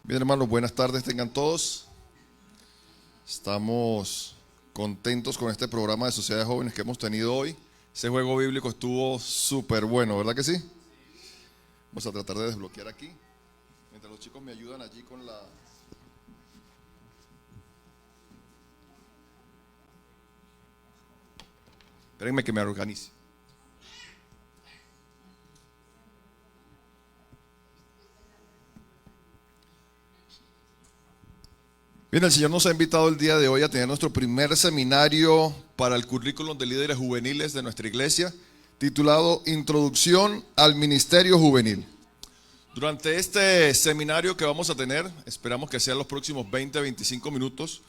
Bien, hermanos, buenas tardes tengan todos. Estamos contentos con este programa de Sociedad de Jóvenes que hemos tenido hoy. Ese juego bíblico estuvo súper bueno, ¿verdad que sí? Vamos a tratar de desbloquear aquí. Mientras los chicos me ayudan allí con la... Espérenme que me organice. Bien, el Señor nos ha invitado el día de hoy a tener nuestro primer seminario para el currículum de líderes juveniles de nuestra iglesia, titulado Introducción al Ministerio Juvenil. Durante este seminario que vamos a tener, esperamos que sean los próximos 20-25 minutos,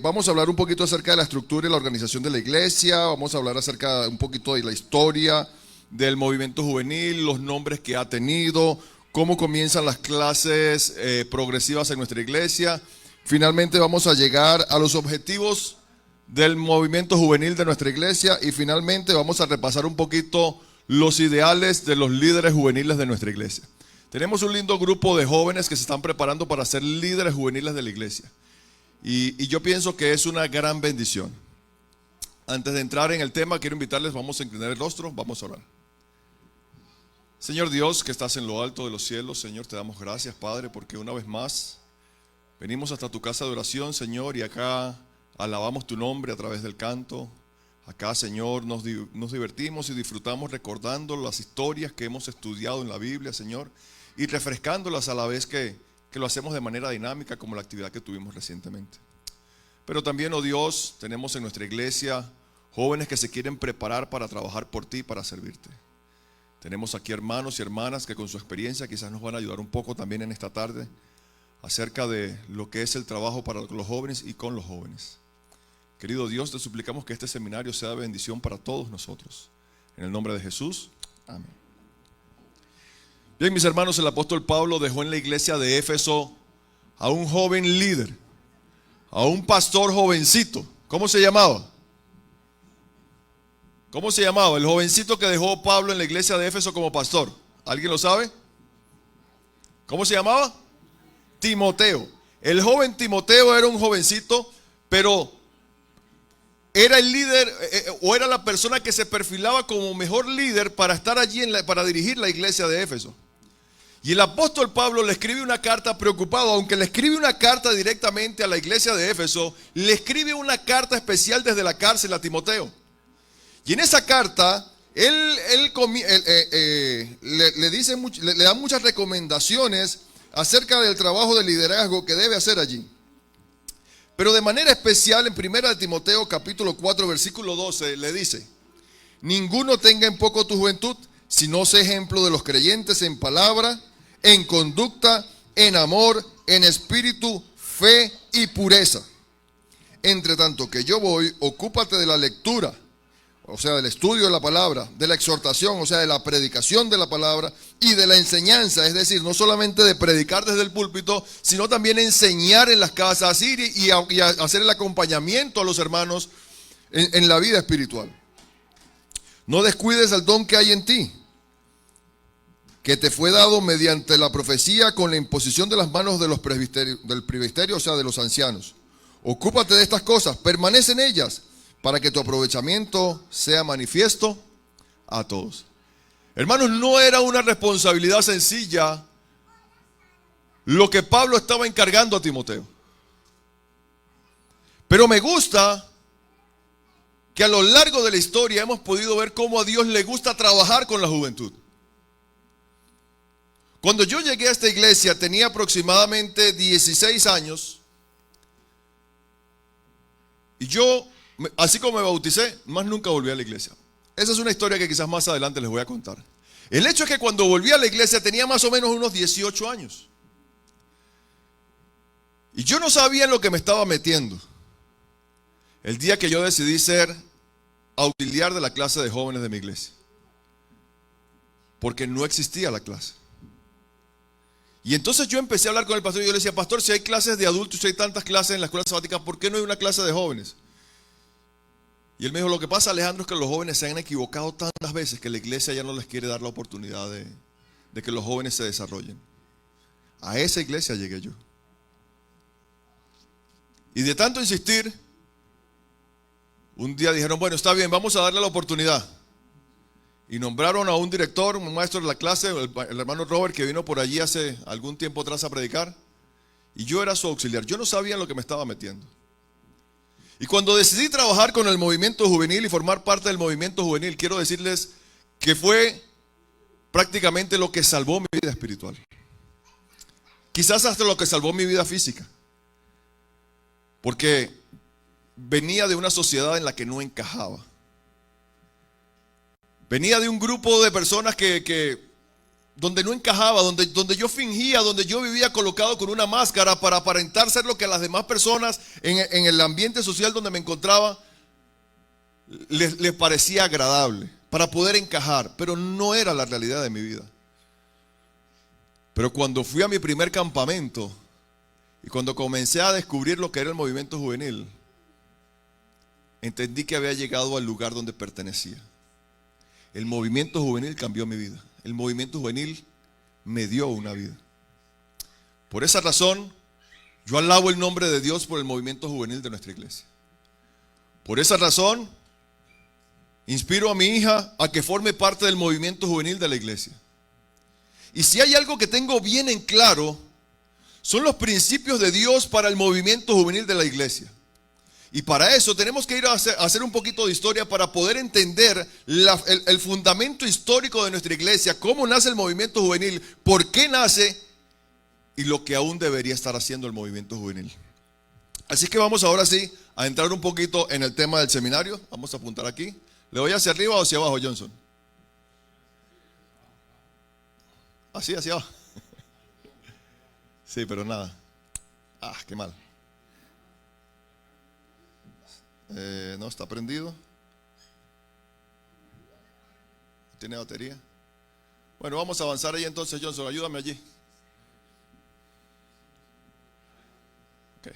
vamos a hablar un poquito acerca de la estructura y la organización de la iglesia, vamos a hablar acerca un poquito de la historia del movimiento juvenil, los nombres que ha tenido, cómo comienzan las clases progresivas en nuestra iglesia. Finalmente vamos a llegar a los objetivos del movimiento juvenil de nuestra iglesia y finalmente vamos a repasar un poquito los ideales de los líderes juveniles de nuestra iglesia. Tenemos un lindo grupo de jóvenes que se están preparando para ser líderes juveniles de la iglesia y yo pienso que es una gran bendición. Antes de entrar en el tema, quiero invitarles, vamos a inclinar el rostro, vamos a orar. Señor Dios, que estás en lo alto de los cielos, Señor, te damos gracias, Padre, porque una vez más venimos hasta tu casa de oración, Señor, y acá alabamos tu nombre a través del canto. Acá, Señor, nos divertimos y disfrutamos recordando las historias que hemos estudiado en la Biblia, Señor, y refrescándolas a la vez que lo hacemos de manera dinámica como la actividad que tuvimos recientemente. Pero también, oh Dios, tenemos en nuestra iglesia jóvenes que se quieren preparar para trabajar por ti, para servirte. Tenemos aquí hermanos y hermanas que con su experiencia quizás nos van a ayudar un poco también en esta tarde acerca de lo que es el trabajo para los jóvenes y con los jóvenes. Querido Dios, te suplicamos que este seminario sea de bendición para todos nosotros. En el nombre de Jesús, amén. Bien, mis hermanos, el apóstol Pablo dejó en la iglesia de Éfeso a un joven líder, a un pastor jovencito. ¿Cómo se llamaba? ¿Cómo se llamaba? El jovencito que dejó Pablo en la iglesia de Éfeso como pastor. ¿Alguien lo sabe? ¿Cómo se llamaba? Timoteo. El joven Timoteo era un jovencito, pero era el líder o era la persona que se perfilaba como mejor líder para estar allí para dirigir la iglesia de Éfeso. Y el apóstol Pablo le escribe una carta preocupado, aunque le escribe una carta directamente a la iglesia de Éfeso, le escribe una carta especial desde la cárcel a Timoteo. Y en esa carta le da muchas recomendaciones acerca del trabajo de liderazgo que debe hacer allí. Pero de manera especial en 1 Timoteo capítulo 4 versículo 12 le dice: ninguno tenga en poco tu juventud, sino sé ejemplo de los creyentes en palabra, en conducta, en amor, en espíritu, fe y pureza. Entre tanto que yo voy, ocúpate de la lectura, o sea, del estudio de la palabra, de la exhortación, o sea, de la predicación de la palabra y de la enseñanza, es decir, no solamente de predicar desde el púlpito, sino también enseñar en las casas, ir y hacer el acompañamiento a los hermanos en la vida espiritual. No descuides el don que hay en ti, que te fue dado mediante la profecía con la imposición de las manos de los del presbiterio, o sea, de los ancianos. Ocúpate de estas cosas, permanece en ellas, para que tu aprovechamiento sea manifiesto a todos. Hermanos, no era una responsabilidad sencilla lo que Pablo estaba encargando a Timoteo. Pero me gusta que a lo largo de la historia hemos podido ver cómo a Dios le gusta trabajar con la juventud. Cuando yo llegué a esta iglesia tenía aproximadamente 16 años y yo, así como me bauticé, más nunca volví a la iglesia. Esa es una historia que quizás más adelante les voy a contar. El hecho es que cuando volví a la iglesia tenía más o menos unos 18 años. Y yo no sabía en lo que me estaba metiendo. El día que yo decidí ser auxiliar de la clase de jóvenes de mi iglesia. Porque no existía la clase. Y entonces yo empecé a hablar con el pastor y yo le decía: pastor, si hay clases de adultos, si hay tantas clases en la escuela sabática, ¿por qué no hay una clase de jóvenes? Y él me dijo: lo que pasa, Alejandro, es que los jóvenes se han equivocado tantas veces que la iglesia ya no les quiere dar la oportunidad de que los jóvenes se desarrollen. A esa iglesia llegué yo. Y de tanto insistir, un día dijeron, bueno, está bien, vamos a darle la oportunidad. Y nombraron a un director, un maestro de la clase, el hermano Robert, que vino por allí hace algún tiempo atrás a predicar. Y yo era su auxiliar. Yo no sabía en lo que me estaba metiendo. Y cuando decidí trabajar con el movimiento juvenil y formar parte del movimiento juvenil, quiero decirles que fue prácticamente lo que salvó mi vida espiritual. Quizás hasta lo que salvó mi vida física. Porque venía de una sociedad en la que no encajaba. Venía de un grupo de personas donde no encajaba, donde yo fingía, donde yo vivía colocado con una máscara para aparentar ser lo que a las demás personas en el ambiente social donde me encontraba les parecía agradable, para poder encajar, pero no era la realidad de mi vida. Pero cuando fui a mi primer campamento y cuando comencé a descubrir lo que era el movimiento juvenil, entendí que había llegado al lugar donde pertenecía. El movimiento juvenil cambió mi vida. El movimiento juvenil me dio una vida. Por esa razón, yo alabo el nombre de Dios por el movimiento juvenil de nuestra iglesia. Por esa razón, inspiro a mi hija a que forme parte del movimiento juvenil de la iglesia. Y si hay algo que tengo bien en claro, son los principios de Dios para el movimiento juvenil de la iglesia. Y para eso tenemos que ir a hacer un poquito de historia para poder entender el fundamento histórico de nuestra iglesia, cómo nace el movimiento juvenil, por qué nace y lo que aún debería estar haciendo el movimiento juvenil. Así que vamos ahora sí a entrar un poquito en el tema del seminario. Vamos a apuntar aquí. ¿Le voy hacia arriba o hacia abajo, Johnson? Así, hacia abajo. Sí, pero nada. Qué mal. No está prendido. ¿Tiene batería? Bueno, vamos a avanzar ahí entonces, Johnson. Ayúdame allí. Okay.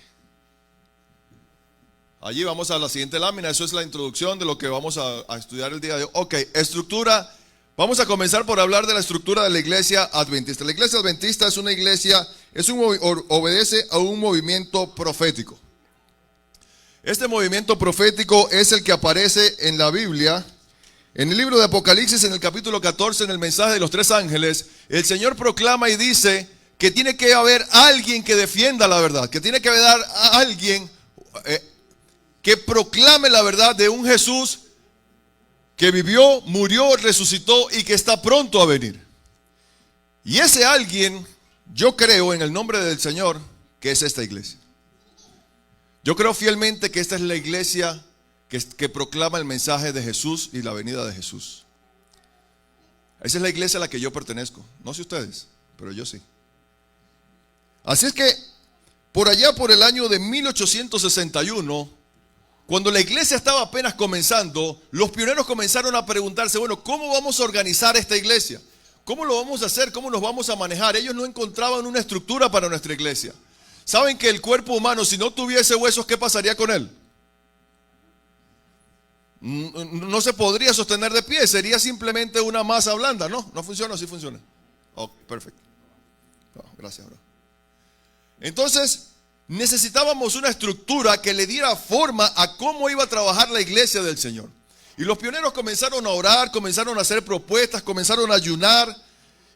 Allí vamos a la siguiente lámina. Eso es la introducción de lo que vamos a estudiar el día de hoy. Ok, estructura. Vamos a comenzar por hablar de la estructura de la iglesia adventista. La iglesia adventista es una iglesia, obedece a un movimiento profético. Este movimiento profético es el que aparece en la Biblia. En el libro de Apocalipsis, en el capítulo 14, en el mensaje de los 3 ángeles, el Señor proclama y dice que tiene que haber alguien que defienda la verdad, que tiene que haber alguien que proclame la verdad de un Jesús que vivió, murió, resucitó y que está pronto a venir. Y ese alguien, yo creo en el nombre del Señor, que es esta iglesia. Yo creo fielmente que esta es la iglesia que proclama el mensaje de Jesús y la venida de Jesús. Esa es la iglesia a la que yo pertenezco. No sé ustedes, pero yo sí. Así es que, por allá por el año de 1861, cuando la iglesia estaba apenas comenzando, los pioneros comenzaron a preguntarse, bueno, ¿cómo vamos a organizar esta iglesia? ¿Cómo lo vamos a hacer? ¿Cómo nos vamos a manejar? Ellos no encontraban una estructura para nuestra iglesia. ¿Saben que el cuerpo humano, si no tuviese huesos, qué pasaría con él? No se podría sostener de pie, sería simplemente una masa blanda. No funciona, o sí funciona. Oh, perfecto. Gracias, bro. Entonces, necesitábamos una estructura que le diera forma a cómo iba a trabajar la iglesia del Señor. Y los pioneros comenzaron a orar, comenzaron a hacer propuestas, comenzaron a ayunar.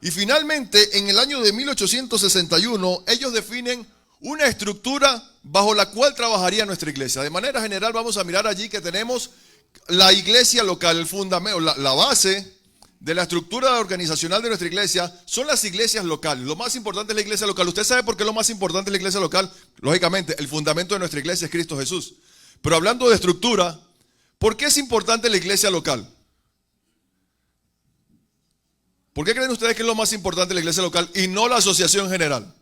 Y finalmente, en el año de 1861, ellos definen una estructura bajo la cual trabajaría nuestra iglesia. De manera general vamos a mirar allí que tenemos la iglesia local, el fundamento, la base de la estructura organizacional de nuestra iglesia son las iglesias locales. Lo más importante es la iglesia local. ¿Usted sabe por qué lo más importante es la iglesia local? Lógicamente, el fundamento de nuestra iglesia es Cristo Jesús. Pero hablando de estructura, ¿por qué es importante la iglesia local? ¿Por qué creen ustedes que es lo más importante la iglesia local y no la asociación general?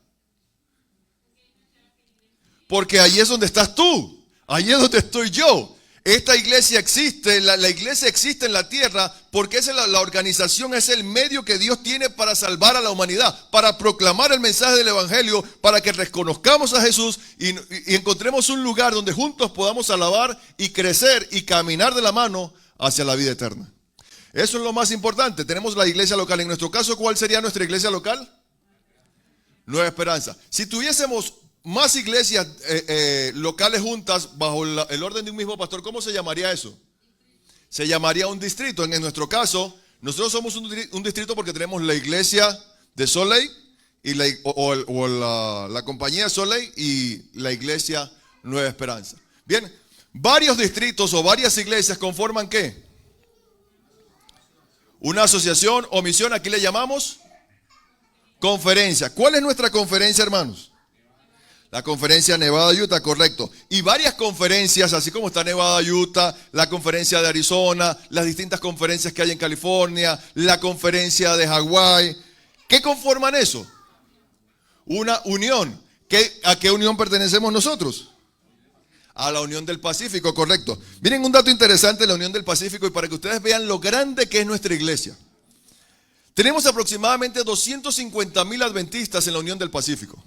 Porque ahí es donde estás tú, ahí es donde estoy yo. Esta iglesia existe, la iglesia existe en la tierra porque es la organización, es el medio que Dios tiene para salvar a la humanidad, para proclamar el mensaje del evangelio, para que reconozcamos a Jesús y encontremos un lugar donde juntos podamos alabar y crecer y caminar de la mano hacia la vida eterna. Eso es lo más importante. Tenemos la iglesia local. En nuestro caso, ¿cuál sería nuestra iglesia local? Nueva Esperanza. Si tuviésemos más iglesias locales juntas bajo el orden de un mismo pastor, ¿cómo se llamaría eso? Se llamaría un distrito. En nuestro caso, nosotros somos un distrito porque tenemos la iglesia de Soleil y la compañía Soleil y la iglesia Nueva Esperanza. Bien, varios distritos o varias iglesias conforman ¿qué? Una asociación o misión. Aquí le llamamos conferencia. ¿Cuál es nuestra conferencia, hermanos? La conferencia Nevada-Utah, correcto. Y varias conferencias, así como está Nevada-Utah, la conferencia de Arizona, las distintas conferencias que hay en California, la conferencia de Hawái. ¿Qué conforman eso? Una unión. ¿A qué unión pertenecemos nosotros? A la Unión del Pacífico, correcto. Miren un dato interesante de la Unión del Pacífico y para que ustedes vean lo grande que es nuestra iglesia. Tenemos aproximadamente 250,000 adventistas en la Unión del Pacífico.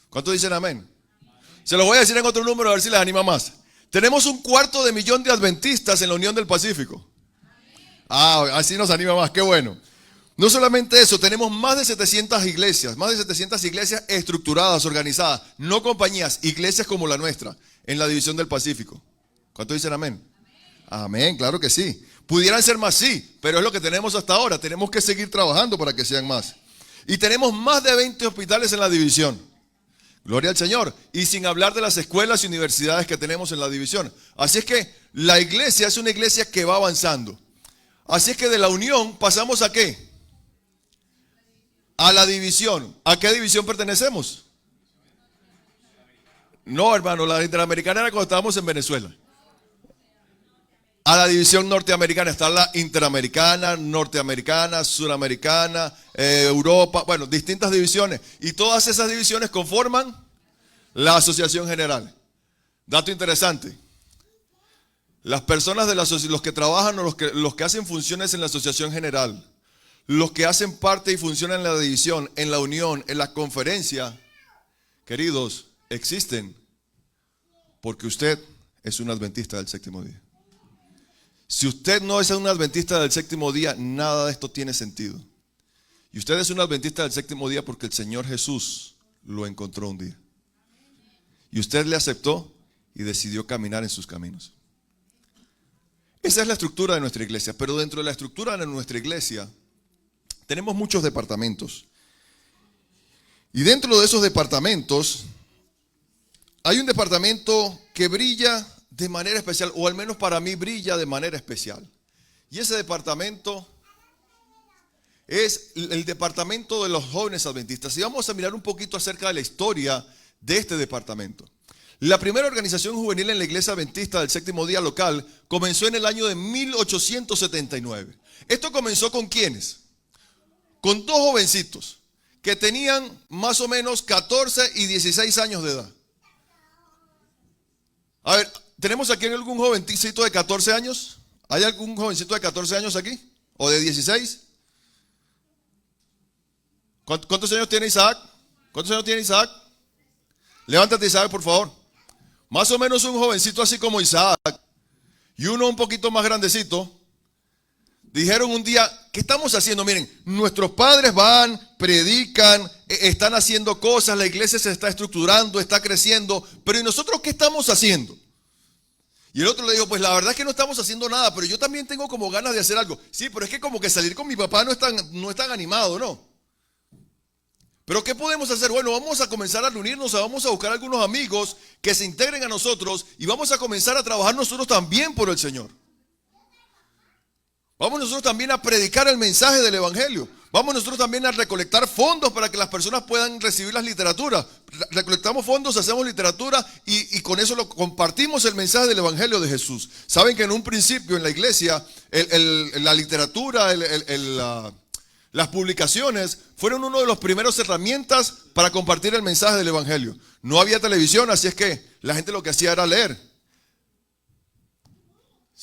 ¿Cuántos dicen amén? Se los voy a decir en otro número a ver si les anima más. Tenemos 250,000 de adventistas en la Unión del Pacífico. Así nos anima más, qué bueno. No solamente eso, tenemos más de 700 iglesias estructuradas, organizadas, no compañías, iglesias como la nuestra, en la división del Pacífico. ¿Cuántos dicen amén? Amén, claro que sí. Pudieran ser más, sí, pero es lo que tenemos hasta ahora. Tenemos que seguir trabajando para que sean más. Y tenemos más de 20 hospitales en la división. Gloria al Señor. Y sin hablar de las escuelas y universidades que tenemos en la división. Así es que la iglesia es una iglesia que va avanzando. Así es que de la unión pasamos ¿a qué? A la división. ¿A qué división pertenecemos? No, hermano, la interamericana era cuando estábamos en Venezuela. A la división norteamericana está la interamericana, norteamericana, suramericana, Europa, bueno, distintas divisiones. Y todas esas divisiones conforman la asociación general. Dato interesante. Las personas de los que trabajan o los que hacen funciones en la asociación general, los que hacen parte y funcionan en la división, en la unión, en la conferencia, queridos, existen porque usted es un adventista del séptimo día. Si usted no es un adventista del séptimo día, nada de esto tiene sentido. Y usted es un adventista del séptimo día porque el Señor Jesús lo encontró un día. Y usted le aceptó y decidió caminar en sus caminos. Esa es la estructura de nuestra iglesia. Pero dentro de la estructura de nuestra iglesia tenemos muchos departamentos. Y dentro de esos departamentos hay un departamento que brilla de manera especial, o al menos para mí brilla de manera especial. Y ese departamento es el departamento de los jóvenes adventistas. Y vamos a mirar un poquito acerca de la historia de este departamento. La primera organización juvenil en la iglesia adventista del séptimo día local comenzó en el año de 1879. ¿Esto comenzó con quiénes? Con dos jovencitos que tenían más o menos 14 y 16 años de edad. A ver, ¿tenemos aquí algún jovencito de 14 años? ¿Hay algún jovencito de 14 años aquí? ¿O de 16? ¿Cuántos años tiene Isaac? ¿Cuántos años tiene Isaac? Levántate, Isaac, por favor. Más o menos un jovencito así como Isaac y uno un poquito más grandecito. Dijeron un día, ¿qué estamos haciendo? Miren, nuestros padres van, predican, están haciendo cosas, la iglesia se está estructurando, está creciendo, pero ¿y nosotros qué estamos haciendo? Y el otro le dijo, pues la verdad es que no estamos haciendo nada, pero yo también tengo como ganas de hacer algo. Sí, pero es que como que salir con mi papá no es tan animado, ¿no? Pero ¿qué podemos hacer? Bueno, vamos a comenzar a reunirnos, vamos a buscar algunos amigos que se integren a nosotros y vamos a comenzar a trabajar nosotros también por el Señor. Vamos nosotros también a predicar el mensaje del evangelio. Vamos nosotros también a recolectar fondos para que las personas puedan recibir las literaturas. Recolectamos fondos, hacemos literatura y con eso lo compartimos el mensaje del evangelio de Jesús. Saben que en un principio en la iglesia la literatura, las publicaciones fueron una de las primeras herramientas para compartir el mensaje del evangelio. No había televisión, así es que la gente lo que hacía era leer.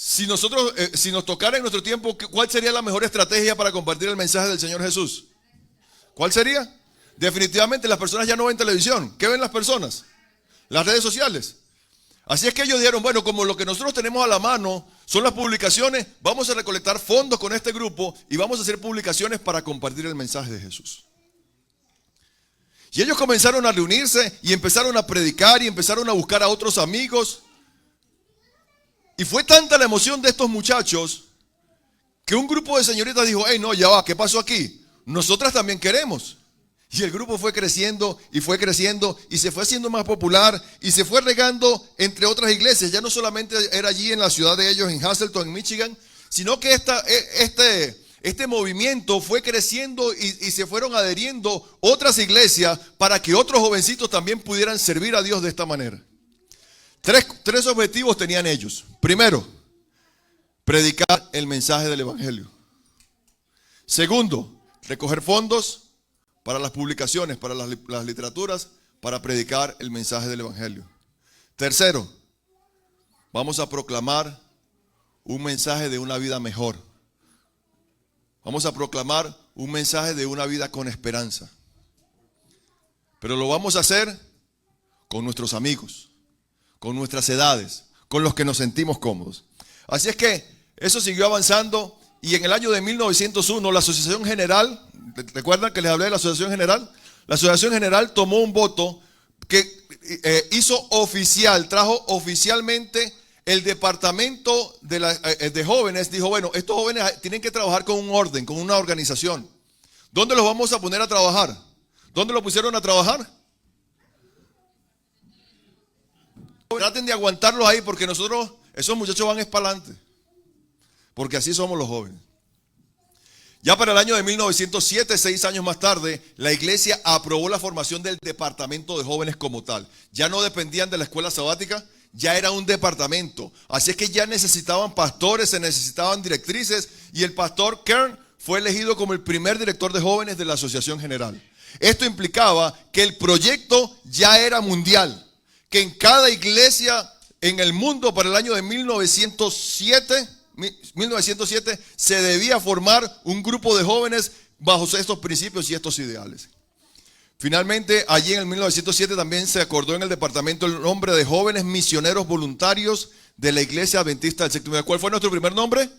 Si nos tocara en nuestro tiempo, ¿cuál sería la mejor estrategia para compartir el mensaje del Señor Jesús? ¿Cuál sería? Definitivamente las personas ya no ven televisión. ¿Qué ven las personas? Las redes sociales. Así es que ellos dijeron, bueno, como lo que nosotros tenemos a la mano son las publicaciones, vamos a recolectar fondos con este grupo y vamos a hacer publicaciones para compartir el mensaje de Jesús. Y ellos comenzaron a reunirse y empezaron a predicar y empezaron a buscar a otros amigos. Y fue tanta la emoción de estos muchachos que un grupo de señoritas dijo, hey, no, ya va, ¿qué pasó aquí? Nosotras también queremos. Y el grupo fue creciendo y se fue haciendo más popular y se fue regando entre otras iglesias. Ya no solamente era allí en la ciudad de ellos, en Hazleton, en Michigan, sino que este movimiento fue creciendo y se fueron adheriendo otras iglesias para que otros jovencitos también pudieran servir a Dios de esta manera. Tres objetivos tenían ellos. Primero, predicar el mensaje del evangelio. Segundo, recoger fondos para las publicaciones, para las literaturas, para predicar el mensaje del evangelio. Tercero, vamos a proclamar un mensaje de una vida mejor. Vamos a proclamar un mensaje de una vida con esperanza. Pero lo vamos a hacer con nuestros amigos, con nuestras edades, con los que nos sentimos cómodos. Así es que eso siguió avanzando y en el año de 1901 la Asociación General, ¿recuerdan que les hablé de la Asociación General? La Asociación General tomó un voto que hizo oficial, trajo oficialmente el departamento de jóvenes, dijo, bueno, estos jóvenes tienen que trabajar con un orden, con una organización. ¿Dónde los vamos a poner a trabajar? ¿Dónde los pusieron a trabajar? Traten de aguantarlos ahí porque nosotros, esos muchachos van para adelante. Porque así somos los jóvenes. Ya para el año de 1907, 6 años más tarde, la iglesia aprobó la formación del departamento de jóvenes como tal. Ya no dependían de la escuela sabática, ya era un departamento. Así es que ya necesitaban pastores, se necesitaban directrices y el pastor Kern fue elegido como el primer director de jóvenes de la Asociación General. Esto implicaba que el proyecto ya era mundial, que en cada iglesia en el mundo para el año de 1907 se debía formar un grupo de jóvenes bajo estos principios y estos ideales. Finalmente, allí en el 1907 también se acordó en el departamento el nombre de Jóvenes Misioneros Voluntarios de la Iglesia Adventista del Séptimo Día. ¿Cuál fue nuestro primer nombre?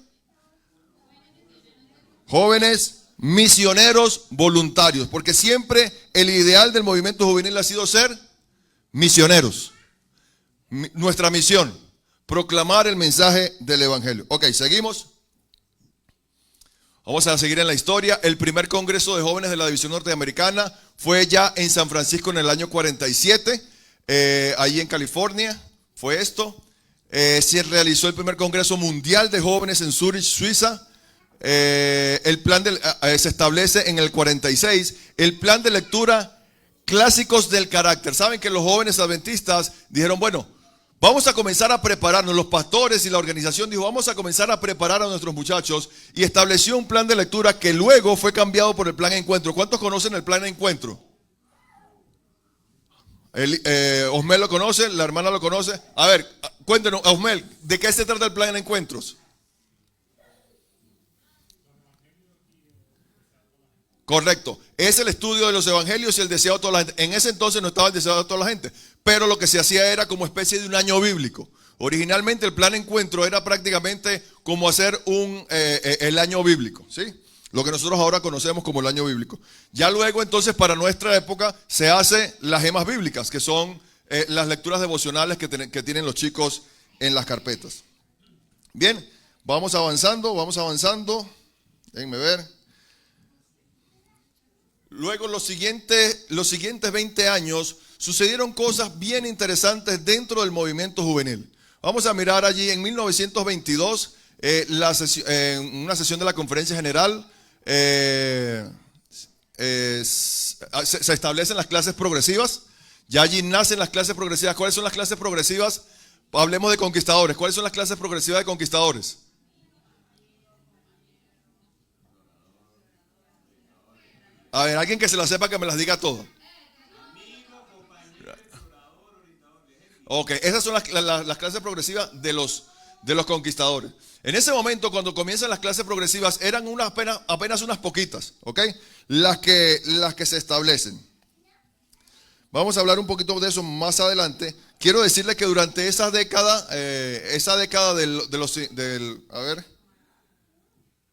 Jóvenes Misioneros Voluntarios, porque siempre el ideal del movimiento juvenil ha sido ser misioneros. Nuestra misión, proclamar el mensaje del evangelio. Ok, seguimos. Vamos a seguir en la historia. El primer congreso de jóvenes de la División Norteamericana fue ya en San Francisco en el año 47, allí en California, fue esto. Se realizó el primer congreso mundial de jóvenes en Zurich, Suiza. Se establece en el 46 el plan de lectura Clásicos del Carácter. Saben que los jóvenes adventistas dijeron, bueno, vamos a comenzar a prepararnos. Los pastores y la organización dijo, vamos a comenzar a preparar a nuestros muchachos y estableció un plan de lectura que luego fue cambiado por el plan Encuentro. ¿Cuántos conocen el plan Encuentro? Osmel lo conoce, la hermana lo conoce. A ver, cuéntenos, Osmel, ¿de qué se trata el plan Encuentros? Correcto, es el estudio de los evangelios y el deseado de toda la gente. En ese entonces no estaba el deseado de toda la gente, pero lo que se hacía era como especie de un año bíblico. Originalmente el plan Encuentro era prácticamente como hacer el año bíblico, ¿sí? Lo que nosotros ahora conocemos como el año bíblico. Ya luego entonces para nuestra época se hace las gemas bíblicas, que son las lecturas devocionales que tienen los chicos en las carpetas. Bien, vamos avanzando. Déjenme ver. Luego los siguientes 20 años sucedieron cosas bien interesantes dentro del movimiento juvenil. Vamos a mirar allí en 1922, en una sesión de la Conferencia General, se establecen las clases progresivas. Ya allí nacen las clases progresivas. ¿Cuáles son las clases progresivas? Hablemos de conquistadores. ¿Cuáles son las clases progresivas de conquistadores? A ver, alguien que se la sepa que me las diga todas. Ok, esas son las clases progresivas de los conquistadores. En ese momento, cuando comienzan las clases progresivas, eran apenas unas poquitas, ¿ok? Las que se establecen. Vamos a hablar un poquito de eso más adelante. Quiero decirle que durante esa década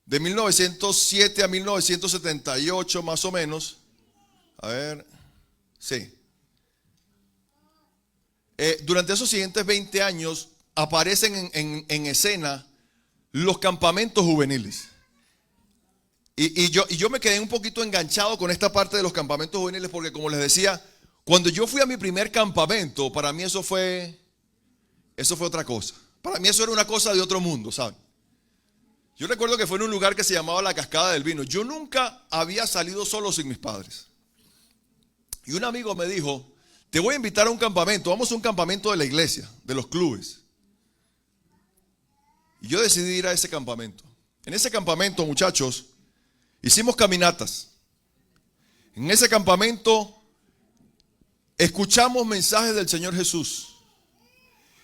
de 1907 a 1978 más o menos, Sí. Durante esos siguientes 20 años aparecen en escena los campamentos juveniles. Y yo me quedé un poquito enganchado con esta parte de los campamentos juveniles porque, como les decía, cuando yo fui a mi primer campamento, para mí eso fue otra cosa. Para mí eso era una cosa de otro mundo, ¿saben? Yo recuerdo que fue en un lugar que se llamaba la Cascada del Vino. Yo nunca había salido solo sin mis padres. Y un amigo me dijo, te voy a invitar a un campamento, vamos a un campamento de la iglesia, de los clubes. Y yo decidí ir a ese campamento. En ese campamento, muchachos, hicimos caminatas. En ese campamento escuchamos mensajes del Señor Jesús.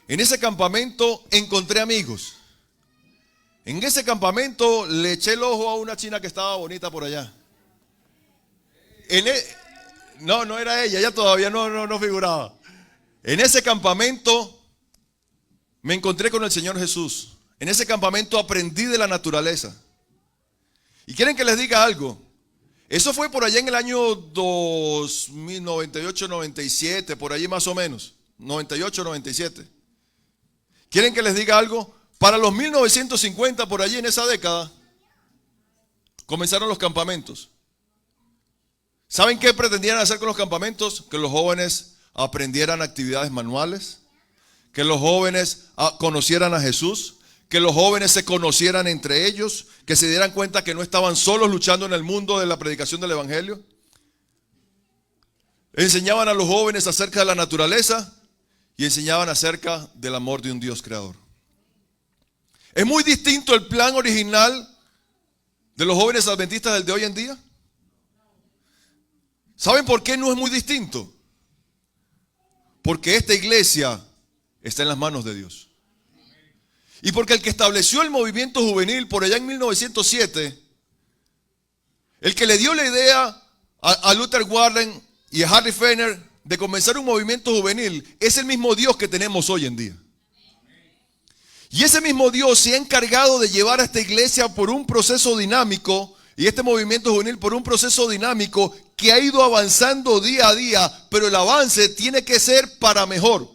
En ese campamento encontré amigos. En ese campamento le eché el ojo a una china que estaba bonita por allá. No era ella todavía no figuraba. En ese campamento me encontré con el Señor Jesús. En ese campamento aprendí de la naturaleza. Y quieren que les diga algo. Eso fue por allá en el año 2098, 97, por allí más o menos. 98, 97. ¿Quieren que les diga algo? Para los 1950, por allí en esa década, comenzaron los campamentos. ¿Saben qué pretendían hacer con los campamentos? Que los jóvenes aprendieran actividades manuales, que los jóvenes conocieran a Jesús, que los jóvenes se conocieran entre ellos, que se dieran cuenta que no estaban solos luchando en el mundo de la predicación del evangelio. Enseñaban a los jóvenes acerca de la naturaleza y enseñaban acerca del amor de un Dios creador. ¿Es muy distinto el plan original de los jóvenes adventistas del de hoy en día? ¿Saben por qué no es muy distinto? Porque esta iglesia está en las manos de Dios. Y porque el que estableció el movimiento juvenil por allá en 1907, el que le dio la idea a Luther Warren y a Harry Fenner de comenzar un movimiento juvenil, es el mismo Dios que tenemos hoy en día. Y ese mismo Dios se ha encargado de llevar a esta iglesia por un proceso dinámico y este movimiento juvenil por un proceso dinámico que ha ido avanzando día a día, pero el avance tiene que ser para mejor,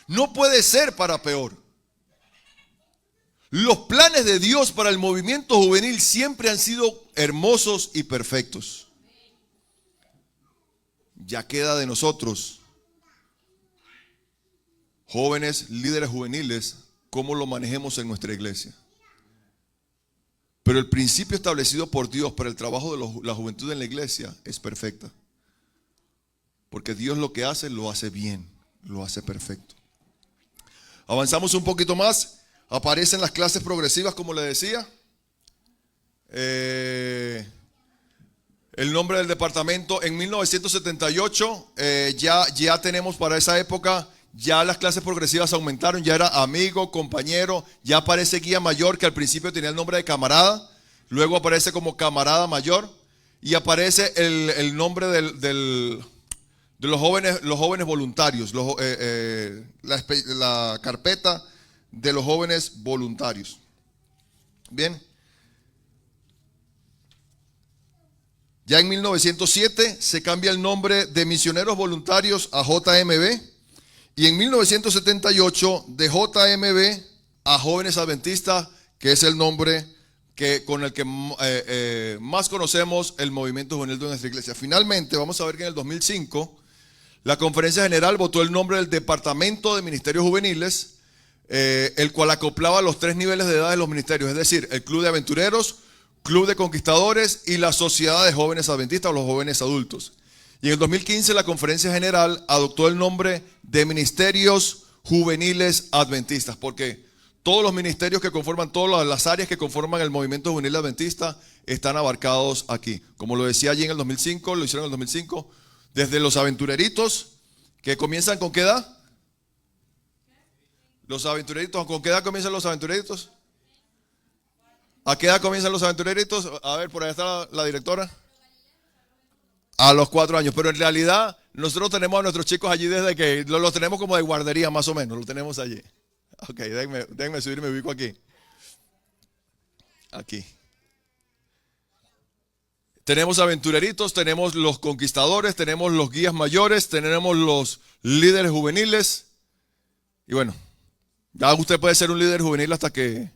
no puede ser para peor. Los planes de Dios para el movimiento juvenil siempre han sido hermosos y perfectos. Ya queda de nosotros, jóvenes, líderes juveniles, cómo lo manejemos en nuestra iglesia. Pero el principio establecido por Dios para el trabajo de la juventud en la iglesia es perfecta. Porque Dios lo que hace, lo hace bien, lo hace perfecto. Avanzamos un poquito más. Aparecen las clases progresivas, como le decía. El nombre del departamento. En 1978 ya tenemos para esa época, ya las clases progresivas aumentaron, ya era amigo, compañero, ya aparece guía mayor, que al principio tenía el nombre de camarada, luego aparece como camarada mayor y aparece el nombre de los jóvenes voluntarios, la carpeta de los jóvenes voluntarios. Bien. Ya en 1907 se cambia el nombre de Misioneros Voluntarios a JMB. Y en 1978 de JMB a Jóvenes Adventistas, que es el nombre con el que más conocemos el movimiento juvenil de nuestra iglesia. Finalmente, vamos a ver que en el 2005 la Conferencia General votó el nombre del Departamento de Ministerios Juveniles, el cual acoplaba los 3 niveles de edad de los ministerios, es decir, el Club de Aventureros, Club de Conquistadores y la Sociedad de Jóvenes Adventistas o los jóvenes adultos. Y en el 2015 la Conferencia General adoptó el nombre de Ministerios Juveniles Adventistas, porque todos los ministerios que conforman, todas las áreas que conforman el movimiento juvenil adventista están abarcados aquí. Como lo decía allí en el 2005, lo hicieron en el 2005, desde los aventureritos, que comienzan ¿con qué edad? Los aventureritos, ¿con qué edad comienzan los aventureritos? ¿A qué edad comienzan los aventureritos? A ver, por ahí está la directora. A los 4 años, pero en realidad nosotros tenemos a nuestros chicos allí desde que los tenemos como de guardería más o menos, los tenemos allí. Ok, déjenme subir, me ubico aquí. Aquí. tenemos aventureritos, tenemos los conquistadores, tenemos los guías mayores, tenemos los líderes juveniles. Y bueno, ya usted puede ser un líder juvenil hasta que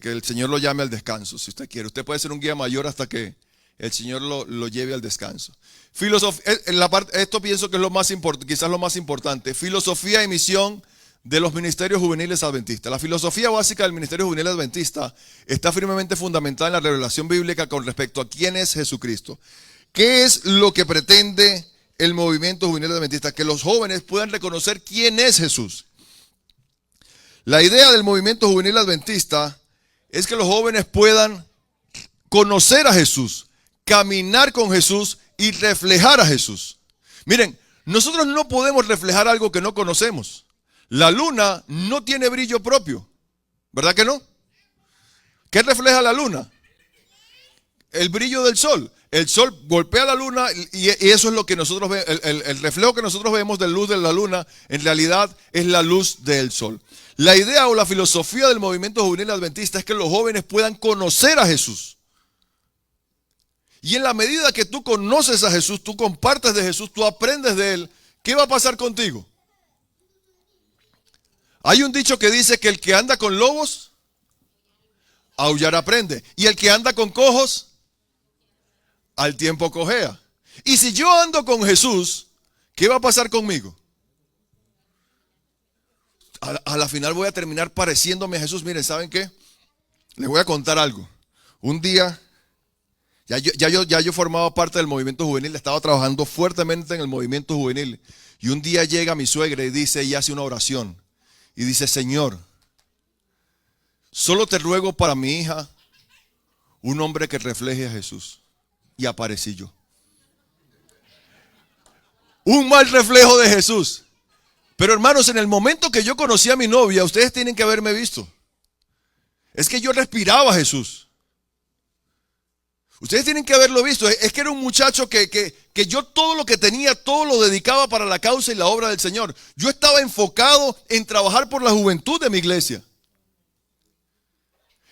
el Señor lo llame al descanso, si usted quiere. Usted puede ser un guía mayor hasta que el Señor lo lleve al descanso. Esto pienso que es lo más importante, quizás lo más importante. Filosofía y misión de los ministerios juveniles adventistas. La filosofía básica del ministerio juvenil adventista está firmemente fundamentada en la revelación bíblica con respecto a quién es Jesucristo. ¿Qué es lo que pretende el movimiento juvenil adventista? Que los jóvenes puedan reconocer quién es Jesús. La idea del movimiento juvenil adventista es que los jóvenes puedan conocer a Jesús, caminar con Jesús y reflejar a Jesús. Miren, nosotros no podemos reflejar algo que no conocemos. La luna no tiene brillo propio, ¿verdad que no? ¿Qué refleja la luna? El brillo del sol. El sol golpea la luna y eso es lo que nosotros vemos. El reflejo que nosotros vemos de luz de la luna en realidad es la luz del sol. La idea o la filosofía del movimiento juvenil adventista es que los jóvenes puedan conocer a Jesús. Y en la medida que tú conoces a Jesús, tú compartes de Jesús, tú aprendes de Él, ¿qué va a pasar contigo? Hay un dicho que dice que el que anda con lobos, aullar aprende. Y el que anda con cojos, al tiempo cojea. Y si yo ando con Jesús, ¿qué va a pasar conmigo? A la final voy a terminar pareciéndome a Jesús. Miren, ¿saben qué? Les voy a contar algo. Un día, ya yo formaba parte del movimiento juvenil, estaba trabajando fuertemente en el movimiento juvenil. Y un día llega mi suegra y dice, y hace una oración. Y dice, Señor, solo te ruego para mi hija un hombre que refleje a Jesús. Y aparecí yo. Un mal reflejo de Jesús. Pero hermanos, en el momento que yo conocí a mi novia, ustedes tienen que haberme visto. Es que yo respiraba a Jesús. Ustedes tienen que haberlo visto. Es que era un muchacho que yo todo lo que tenía, todo lo dedicaba para la causa y la obra del Señor. Yo estaba enfocado en trabajar por la juventud de mi iglesia.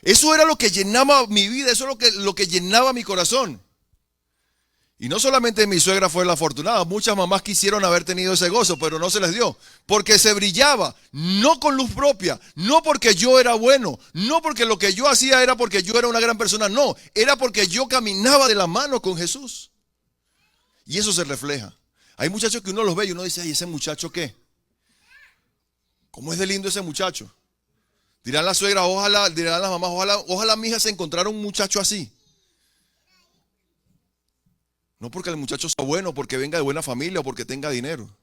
Eso era lo que llenaba mi vida, eso es lo que llenaba mi corazón. Y no solamente mi suegra fue la afortunada, muchas mamás quisieron haber tenido ese gozo, pero no se les dio. Porque se brillaba, no con luz propia, no porque yo era bueno, no porque lo que yo hacía era porque yo era una gran persona, no, era porque yo caminaba de la mano con Jesús. Y eso se refleja. Hay muchachos que uno los ve y uno dice, ay, ¿ese muchacho qué? ¿Cómo es de lindo ese muchacho? Dirán las suegras, ojalá, dirán las mamás, ojalá mi hija se encontrara un muchacho así. No porque el muchacho sea bueno, porque venga de buena familia o porque tenga dinero.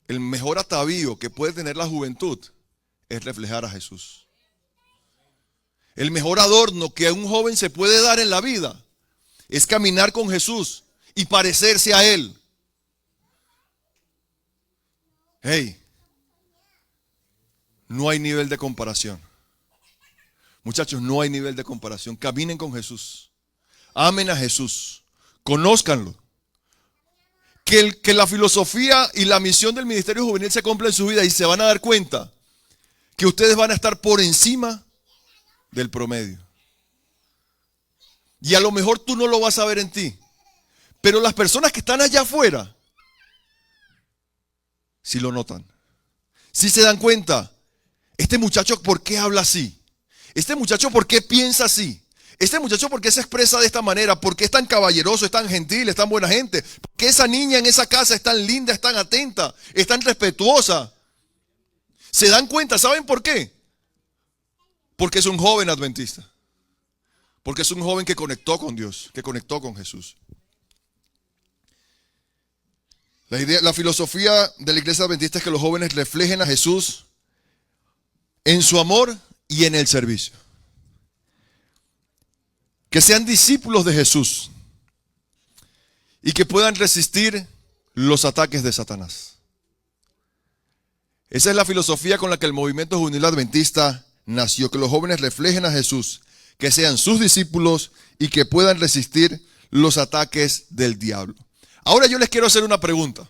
El mejor atavío que puede tener la juventud es reflejar a Jesús. El mejor adorno que a un joven se puede dar en la vida es caminar con Jesús y parecerse a Él. Hey, no hay nivel de comparación. Muchachos, no hay nivel de comparación. Caminen con Jesús. Amen a Jesús, conózcanlo. Que la filosofía y la misión del ministerio juvenil se cumpla en su vida y se van a dar cuenta que ustedes van a estar por encima del promedio. Y a lo mejor tú no lo vas a ver en ti, pero las personas que están allá afuera sí lo notan. Sí se dan cuenta, este muchacho ¿por qué habla así? Este muchacho ¿por qué piensa así? Este muchacho, ¿por qué se expresa de esta manera? ¿Por qué es tan caballeroso, es tan gentil, es tan buena gente? ¿Por qué esa niña en esa casa es tan linda, es tan atenta, es tan respetuosa? ¿Se dan cuenta? ¿Saben por qué? Porque es un joven adventista. Porque es un joven que conectó con Dios, que conectó con Jesús. La filosofía de la iglesia adventista es que los jóvenes reflejen a Jesús en su amor y en el servicio. Que sean discípulos de Jesús y que puedan resistir los ataques de Satanás. Esa es la filosofía con la que el movimiento juvenil adventista nació, que los jóvenes reflejen a Jesús, que sean sus discípulos y que puedan resistir los ataques del diablo. Ahora yo les quiero hacer una pregunta.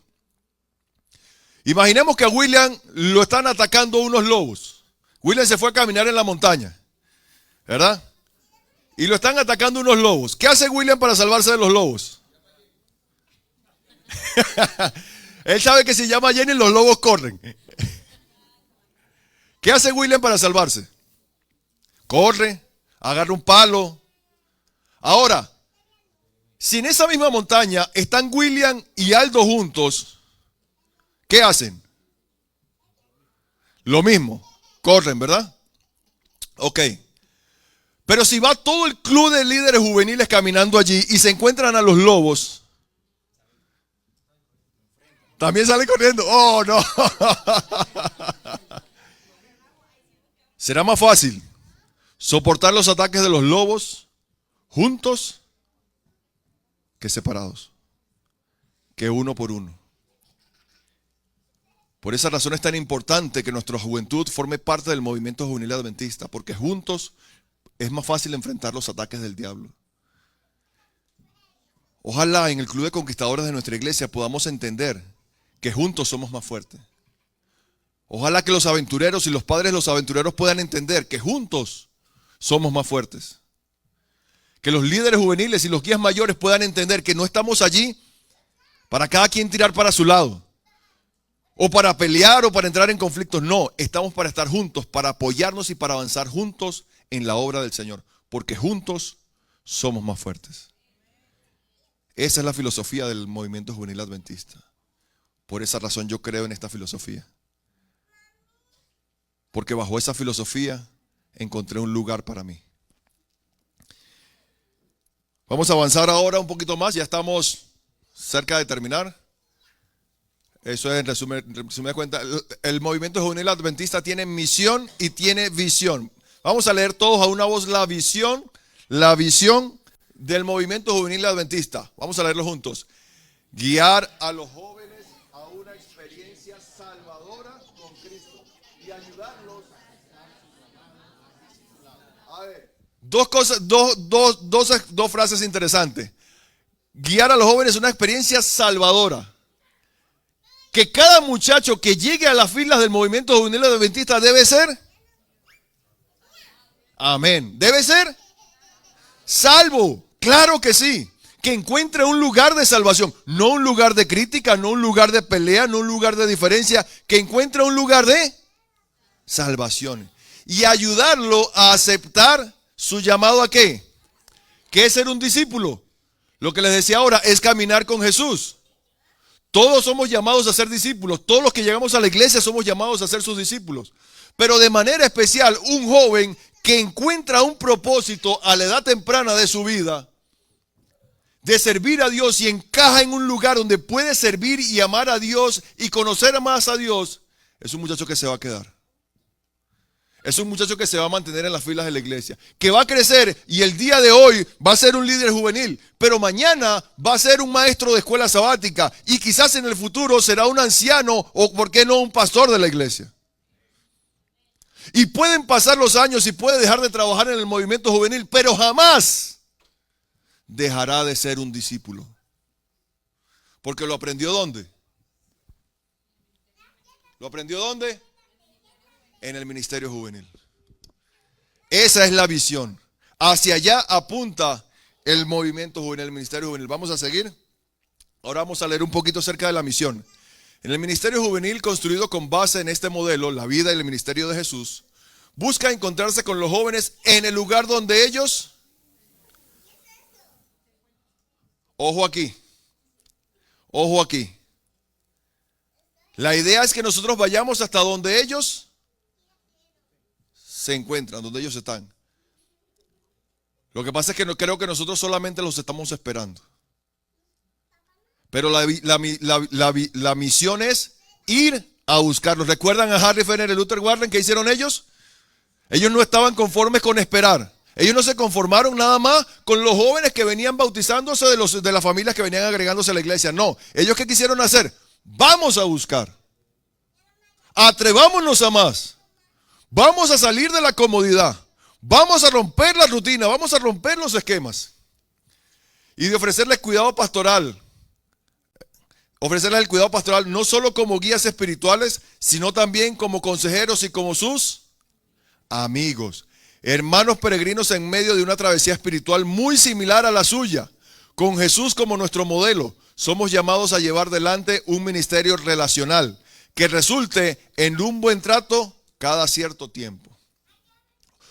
Imaginemos que a William lo están atacando unos lobos. William se fue a caminar en la montaña, ¿verdad? y lo están atacando unos lobos. ¿Qué hace William para salvarse de los lobos? Él sabe que si llama a Jenny los lobos corren. ¿Qué hace William para salvarse? Corre, agarra un palo. Ahora, si en esa misma montaña están William y Aldo juntos, ¿qué hacen? Lo mismo, corren, ¿verdad? Ok. Pero si va todo el club de líderes juveniles caminando allí y se encuentran a los lobos, también salen corriendo. Oh, no. Será más fácil soportar los ataques de los lobos juntos que separados, que uno por uno. Por esa razón es tan importante que nuestra juventud forme parte del movimiento juvenil adventista, porque juntos es más fácil enfrentar los ataques del diablo. Ojalá en el Club de Conquistadores de nuestra iglesia podamos entender que juntos somos más fuertes. Ojalá que los aventureros y los padres de los aventureros puedan entender que juntos somos más fuertes. Que los líderes juveniles y los guías mayores puedan entender que no estamos allí para cada quien tirar para su lado, o para pelear o para entrar en conflictos. No, estamos para estar juntos, para apoyarnos y para avanzar juntos en la obra del Señor, porque juntos somos más fuertes. Esa es la filosofía del movimiento juvenil adventista. Por esa razón yo creo en esta filosofía. Porque bajo esa filosofía encontré un lugar para mí. Vamos a avanzar ahora un poquito más, ya estamos cerca de terminar. Eso es en resumen de cuenta. El movimiento juvenil adventista tiene misión y tiene visión. Vamos a leer todos a una voz la visión del movimiento juvenil adventista. Vamos a leerlo juntos. Guiar a los jóvenes a una experiencia salvadora con Cristo y ayudarlos. A ver, dos frases interesantes. Guiar a los jóvenes a una experiencia salvadora. Que cada muchacho que llegue a las filas del movimiento juvenil adventista debe ser, amén, debe ser salvo, claro que sí, que encuentre un lugar de salvación, no un lugar de crítica, no un lugar de pelea, no un lugar de diferencia, que encuentre un lugar de salvación y ayudarlo a aceptar su llamado. ¿A qué? ¿Qué es ser un discípulo? Lo que les decía ahora es caminar con Jesús. Todos somos llamados a ser discípulos. Todos los que llegamos a la iglesia somos llamados a ser sus discípulos. Pero de manera especial, un joven que encuentra un propósito a la edad temprana de su vida, de servir a Dios y encaja en un lugar donde puede servir y amar a Dios y conocer más a Dios, es un muchacho que se va a quedar. Es un muchacho que se va a mantener en las filas de la iglesia, que va a crecer y el día de hoy va a ser un líder juvenil, pero mañana va a ser un maestro de escuela sabática y quizás en el futuro será un anciano o, ¿por qué no, un pastor de la iglesia? Y pueden pasar los años y puede dejar de trabajar en el movimiento juvenil, pero jamás dejará de ser un discípulo. Porque lo aprendió ¿dónde? ¿Lo aprendió dónde? En el ministerio juvenil. Esa es la visión. Hacia allá apunta el movimiento juvenil, el ministerio juvenil. Vamos a seguir. Ahora vamos a leer un poquito acerca de la misión. En el ministerio juvenil, construido con base en este modelo, la vida y el ministerio de Jesús, busca encontrarse con los jóvenes en el lugar donde ellos... Ojo aquí. Ojo aquí. La idea es que nosotros vayamos hasta donde ellos se encuentran, donde ellos están. Lo que pasa es que no creo que nosotros solamente los estamos esperando. Pero la misión es ir a buscarlos. ¿Recuerdan a Harry Fenner y Luther Warren? ¿Qué hicieron ellos? Ellos no estaban conformes con esperar. Ellos no se conformaron nada más con los jóvenes que venían bautizándose de las familias que venían agregándose a la iglesia. No, ellos ¿qué quisieron hacer? Vamos a buscar. Atrevámonos a más. Vamos a salir de la comodidad. Vamos a romper la rutina. Vamos a romper los esquemas. Y de ofrecerles cuidado pastoral. Ofrecerles el cuidado pastoral no solo como guías espirituales, sino también como consejeros y como sus amigos. hermanos peregrinos en medio de una travesía espiritual muy similar a la suya, con Jesús como nuestro modelo, somos llamados a llevar adelante un ministerio relacional que resulte en un buen trato cada cierto tiempo.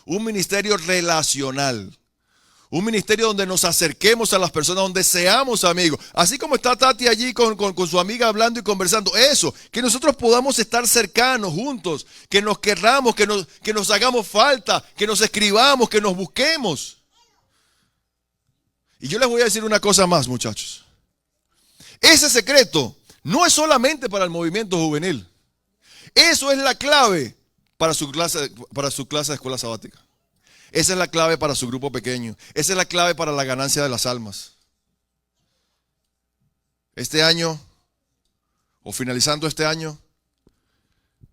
Un ministerio relacional. Un ministerio donde nos acerquemos a las personas, donde seamos amigos. Así como está Tati allí con su amiga hablando y conversando. Eso, que nosotros podamos estar cercanos, juntos, que nos querramos, que nos hagamos falta, que nos escribamos, que nos busquemos. Y yo les voy a decir una cosa más, muchachos. Ese secreto no es solamente para el movimiento juvenil. Eso es la clave para su clase de escuela sabática. Esa es la clave para su grupo pequeño. Esa es la clave para la ganancia de las almas. Este año, o finalizando este año,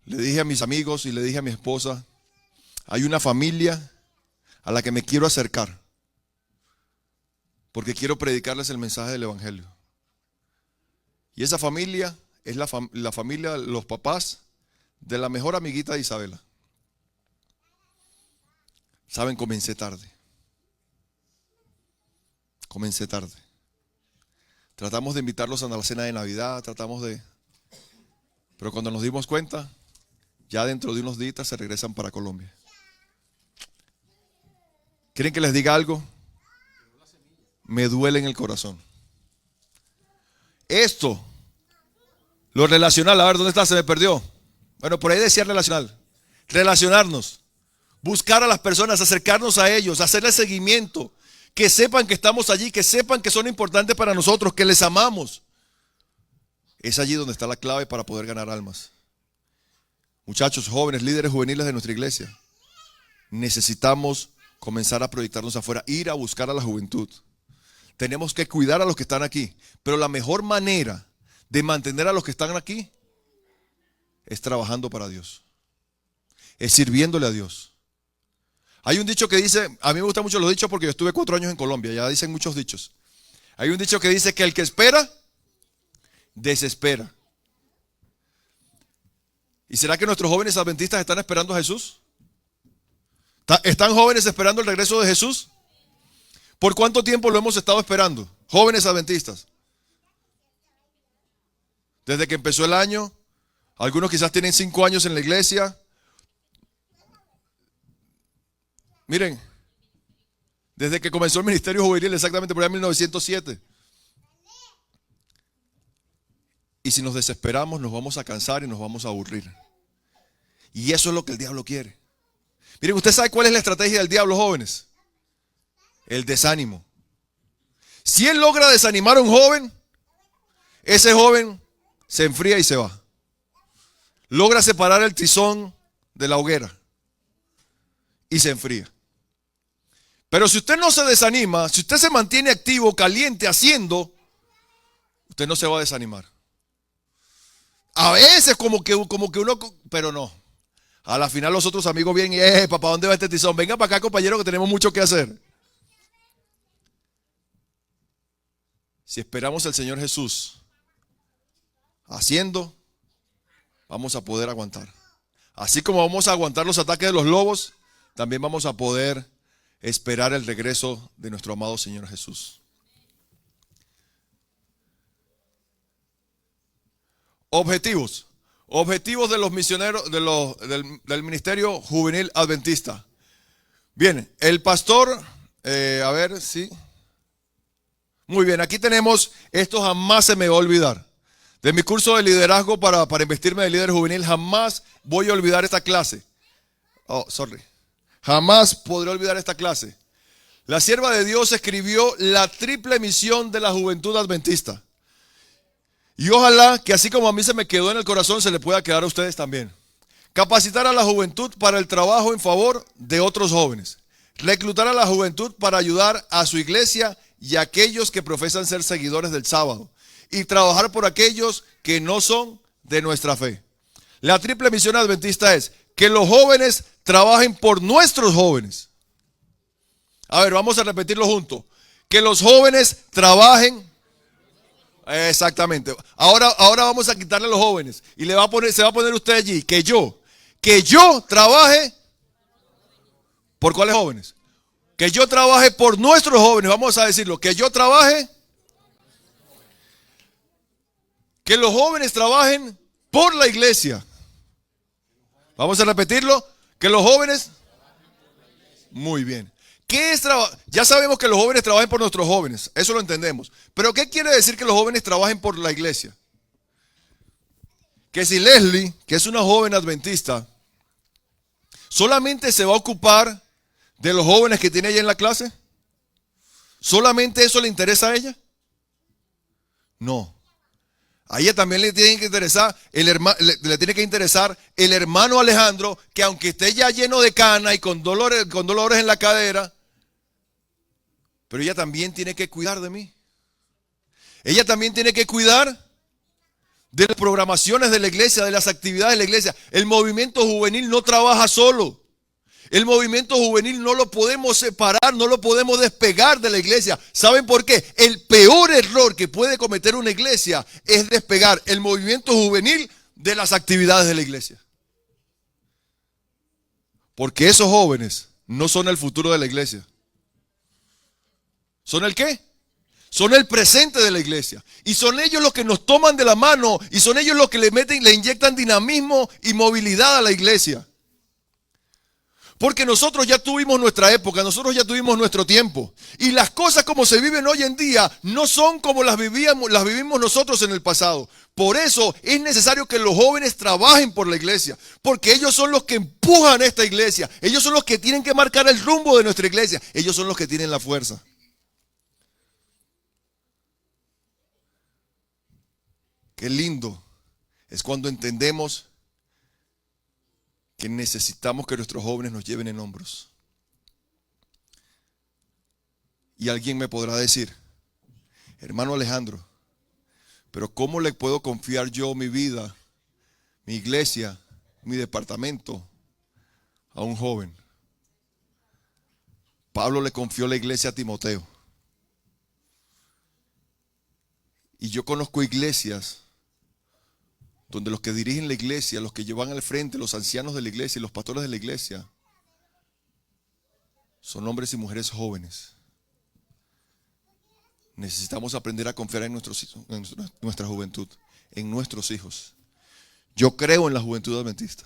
le dije a mis amigos y le dije a mi esposa, hay una familia a la que me quiero acercar, porque quiero predicarles el mensaje del Evangelio. Y esa familia es la familia, los papás de la mejor amiguita de Isabela. Saben, comencé tarde. Tratamos de invitarlos a la cena de Navidad, pero cuando nos dimos cuenta, ya dentro de unos días se regresan para Colombia. ¿Quieren que les diga algo? Me duele en el corazón. Esto, lo relacional, a ver, ¿dónde está? Se me perdió. Bueno, por ahí decía relacional. Relacionarnos. Buscar a las personas, acercarnos a ellos, hacerles seguimiento, que sepan que estamos allí, que sepan que son importantes para nosotros, que les amamos. Es allí donde está la clave para poder ganar almas. Muchachos, jóvenes, líderes juveniles de nuestra iglesia, necesitamos comenzar a proyectarnos afuera, ir a buscar a la juventud. Tenemos que cuidar a los que están aquí, pero la mejor manera de mantener a los que están aquí es trabajando para Dios, es sirviéndole a Dios. Hay un dicho que dice, a mí me gustan mucho los dichos porque yo estuve 4 años en Colombia, ya dicen muchos dichos. Hay un dicho que dice que el que espera, desespera. ¿Y será que nuestros jóvenes adventistas están esperando a Jesús? ¿Están jóvenes esperando el regreso de Jesús? ¿Por cuánto tiempo lo hemos estado esperando? Jóvenes adventistas. Desde que empezó el año, algunos quizás tienen 5 años en la iglesia. Miren, desde que comenzó el ministerio juvenil, exactamente por allá en 1907. Y si nos desesperamos, nos vamos a cansar y nos vamos a aburrir. Y eso es lo que el diablo quiere. Miren, ¿usted sabe cuál es la estrategia del diablo, jóvenes? El desánimo. Si él logra desanimar a un joven, ese joven se enfría y se va. Logra separar el tizón de la hoguera y se enfría. Pero si usted no se desanima, si usted se mantiene activo, caliente, haciendo, usted no se va a desanimar. A veces como que uno, pero no. A la final los otros amigos vienen y, papá, ¿dónde va este tizón? Venga para acá, compañero, que tenemos mucho que hacer. Si esperamos al Señor Jesús haciendo, vamos a poder aguantar. Así como vamos a aguantar los ataques de los lobos, también vamos a poder esperar el regreso de nuestro amado Señor Jesús. Objetivos de los misioneros, del ministerio juvenil adventista. Bien, el pastor, a ver, sí. Muy bien, aquí tenemos, esto jamás se me va a olvidar. De mi curso de liderazgo para investirme de líder juvenil, jamás voy a olvidar esta clase. Jamás podré olvidar esta clase. La sierva de Dios escribió la triple misión de la juventud adventista. Y ojalá que así como a mí se me quedó en el corazón, se le pueda quedar a ustedes también. Capacitar a la juventud para el trabajo en favor de otros jóvenes. Reclutar a la juventud para ayudar a su iglesia y a aquellos que profesan ser seguidores del sábado. Y trabajar por aquellos que no son de nuestra fe. La triple misión adventista es que los jóvenes trabajen por nuestros jóvenes. A ver, vamos a repetirlo juntos. Que los jóvenes trabajen. Exactamente. Ahora vamos a quitarle a los jóvenes. Y se va a poner usted allí. Que yo trabaje ¿Por cuáles jóvenes? Que yo trabaje por nuestros jóvenes, vamos a decirlo, que yo trabaje, que los jóvenes trabajen por la iglesia. Vamos a repetirlo, que los jóvenes, muy bien. ¿Qué es trabajar? Ya sabemos que los jóvenes trabajen por nuestros jóvenes, eso lo entendemos. Pero ¿qué quiere decir que los jóvenes trabajen por la iglesia? Que si Leslie, que es una joven adventista, solamente se va a ocupar de los jóvenes que tiene ella en la clase, ¿solamente eso le interesa a ella? No. A ella también le tiene que interesar le tiene que interesar el hermano Alejandro, que aunque esté ya lleno de cana y con dolores en la cadera, pero ella también tiene que cuidar de mí. Ella también tiene que cuidar de las programaciones de la iglesia, de las actividades de la iglesia. El movimiento juvenil no trabaja solo. El movimiento juvenil no lo podemos separar, no lo podemos despegar de la iglesia. ¿Saben por qué? El peor error que puede cometer una iglesia es despegar el movimiento juvenil de las actividades de la iglesia. Porque esos jóvenes no son el futuro de la iglesia. ¿Son el qué? Son el presente de la iglesia. Y son ellos los que nos toman de la mano. Y son ellos los que le inyectan dinamismo y movilidad a la iglesia. Porque nosotros ya tuvimos nuestra época, nosotros ya tuvimos nuestro tiempo. Y las cosas como se viven hoy en día no son como las vivimos nosotros en el pasado. Por eso es necesario que los jóvenes trabajen por la iglesia. Porque ellos son los que empujan esta iglesia. Ellos son los que tienen que marcar el rumbo de nuestra iglesia. Ellos son los que tienen la fuerza. Qué lindo es cuando entendemos que necesitamos que nuestros jóvenes nos lleven en hombros. Y alguien me podrá decir, hermano Alejandro, pero ¿cómo le puedo confiar yo mi vida, mi iglesia, mi departamento a un joven? Pablo le confió la iglesia a Timoteo. Y yo conozco iglesias donde los que dirigen la iglesia, los que llevan al frente, los ancianos de la iglesia y los pastores de la iglesia, son hombres y mujeres jóvenes. Necesitamos aprender a confiar en nuestra juventud, en nuestros hijos. Yo creo en la juventud adventista.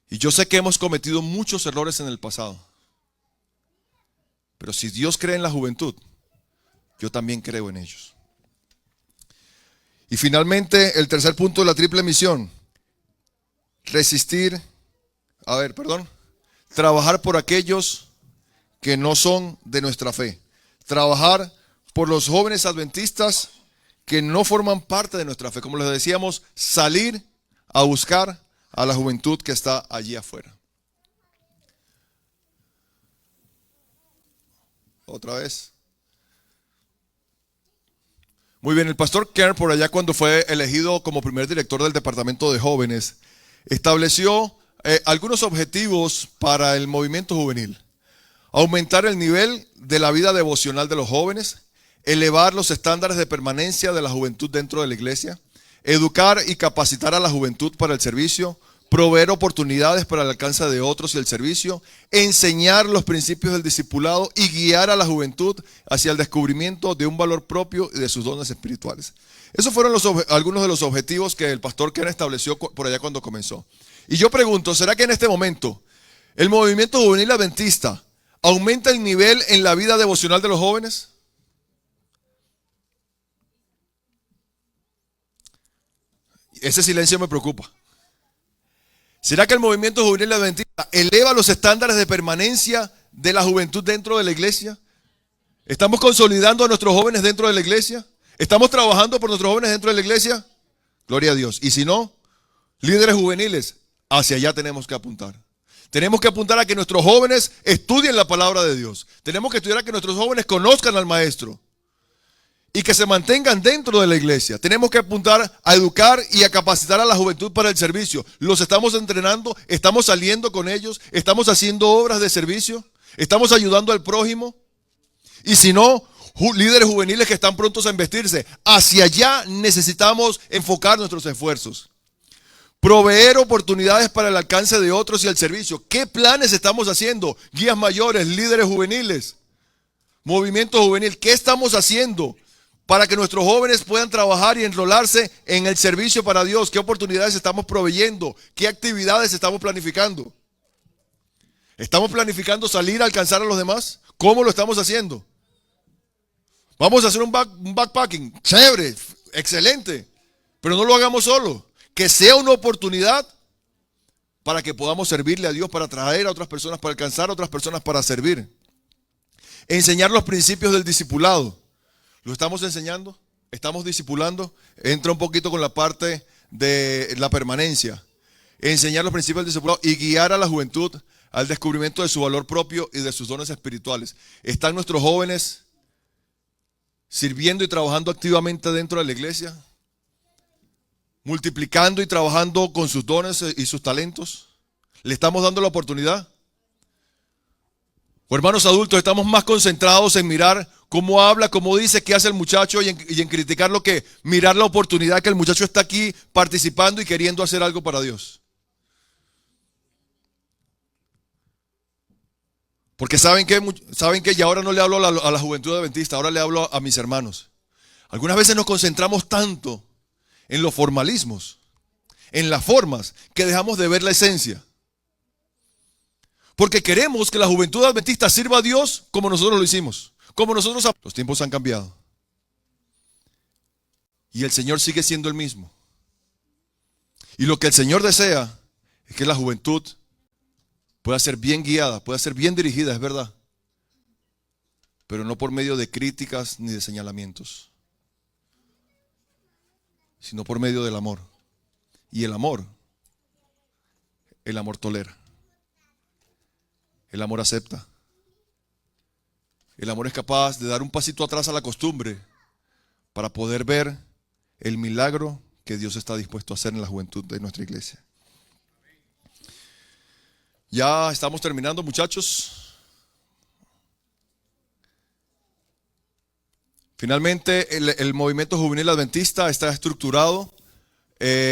Y yo sé que hemos cometido muchos errores en el pasado. Pero si Dios cree en la juventud, yo también creo en ellos. Y finalmente, el tercer punto de la triple misión. Trabajar por aquellos que no son de nuestra fe. Trabajar por los jóvenes adventistas que no forman parte de nuestra fe. Como les decíamos, salir a buscar a la juventud que está allí afuera. Otra vez. Muy bien, el pastor Kern, por allá cuando fue elegido como primer director del departamento de jóvenes, estableció algunos objetivos para el movimiento juvenil. Aumentar el nivel de la vida devocional de los jóvenes, elevar los estándares de permanencia de la juventud dentro de la iglesia, educar y capacitar a la juventud para el servicio, proveer oportunidades para el alcance de otros y el servicio, enseñar los principios del discipulado y guiar a la juventud hacia el descubrimiento de un valor propio y de sus dones espirituales. Esos fueron algunos de los objetivos que el pastor Ken estableció por allá cuando comenzó. Y yo pregunto, ¿será que en este momento el movimiento juvenil adventista aumenta el nivel en la vida devocional de los jóvenes? Ese silencio me preocupa. ¿Será que el movimiento juvenil adventista eleva los estándares de permanencia de la juventud dentro de la iglesia? ¿Estamos consolidando a nuestros jóvenes dentro de la iglesia? ¿Estamos trabajando por nuestros jóvenes dentro de la iglesia? Gloria a Dios. Y si no, líderes juveniles, hacia allá tenemos que apuntar. Tenemos que apuntar a que nuestros jóvenes estudien la palabra de Dios. Tenemos que estudiar a que nuestros jóvenes conozcan al maestro y que se mantengan dentro de la iglesia. Tenemos que apuntar a educar y a capacitar a la juventud para el servicio. Los estamos entrenando, estamos saliendo con ellos, estamos haciendo obras de servicio, estamos ayudando al prójimo. Y si no, líderes juveniles que están prontos a investirse. Hacia allá necesitamos enfocar nuestros esfuerzos. Proveer oportunidades para el alcance de otros y el servicio. ¿Qué planes estamos haciendo? Guías mayores, líderes juveniles, movimiento juvenil. ¿Qué estamos haciendo para que nuestros jóvenes puedan trabajar y enrolarse en el servicio para Dios? ¿Qué oportunidades estamos proveyendo? ¿Qué actividades estamos planificando? ¿Estamos planificando salir a alcanzar a los demás? ¿Cómo lo estamos haciendo? Vamos a hacer un backpacking. Chévere, excelente. Pero no lo hagamos solo. Que sea una oportunidad para que podamos servirle a Dios, para atraer a otras personas, para alcanzar a otras personas, para servir. Enseñar los principios del discipulado. ¿Lo estamos enseñando? ¿Estamos discipulando? Entra un poquito con la parte de la permanencia. Enseñar los principios del discipulado y guiar a la juventud al descubrimiento de su valor propio y de sus dones espirituales. ¿Están nuestros jóvenes sirviendo y trabajando activamente dentro de la iglesia? ¿Multiplicando y trabajando con sus dones y sus talentos? ¿Le estamos dando la oportunidad? O hermanos adultos, estamos más concentrados en mirar cómo habla, cómo dice, qué hace el muchacho y en criticar lo que mirar la oportunidad que el muchacho está aquí participando y queriendo hacer algo para Dios. Porque saben que y ahora no le hablo a la juventud adventista, ahora le hablo a mis hermanos. Algunas veces nos concentramos tanto en los formalismos, en las formas, que dejamos de ver la esencia. Porque queremos que la juventud adventista sirva a Dios como nosotros lo hicimos. Como nosotros. Los tiempos han cambiado. Y el Señor sigue siendo el mismo. Y lo que el Señor desea es que la juventud pueda ser bien guiada, pueda ser bien dirigida, es verdad. Pero no por medio de críticas ni de señalamientos, sino por medio del amor. Y el amor tolera. El amor acepta. El amor es capaz de dar un pasito atrás a la costumbre para poder ver el milagro que Dios está dispuesto a hacer en la juventud de nuestra iglesia. Ya estamos terminando, muchachos. Finalmente, el movimiento juvenil adventista está estructurado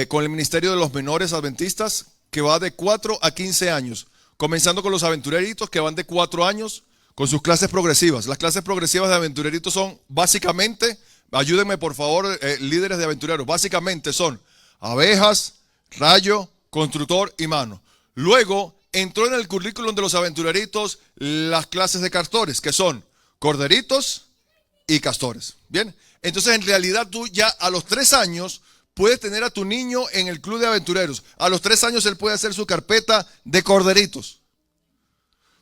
con el ministerio de los menores adventistas, que va de 4 a 15 años, comenzando con los aventureritos, que van de 4 años, con sus clases progresivas. Las clases progresivas de aventureritos son básicamente, ayúdenme por favor, líderes de aventureros, básicamente son abejas, rayo, constructor y mano. Luego entró en el currículum de los aventureritos las clases de castores, que son corderitos y castores. Bien, entonces en realidad tú ya a los 3 años puedes tener a tu niño en el club de aventureros. A los 3 años él puede hacer su carpeta de corderitos.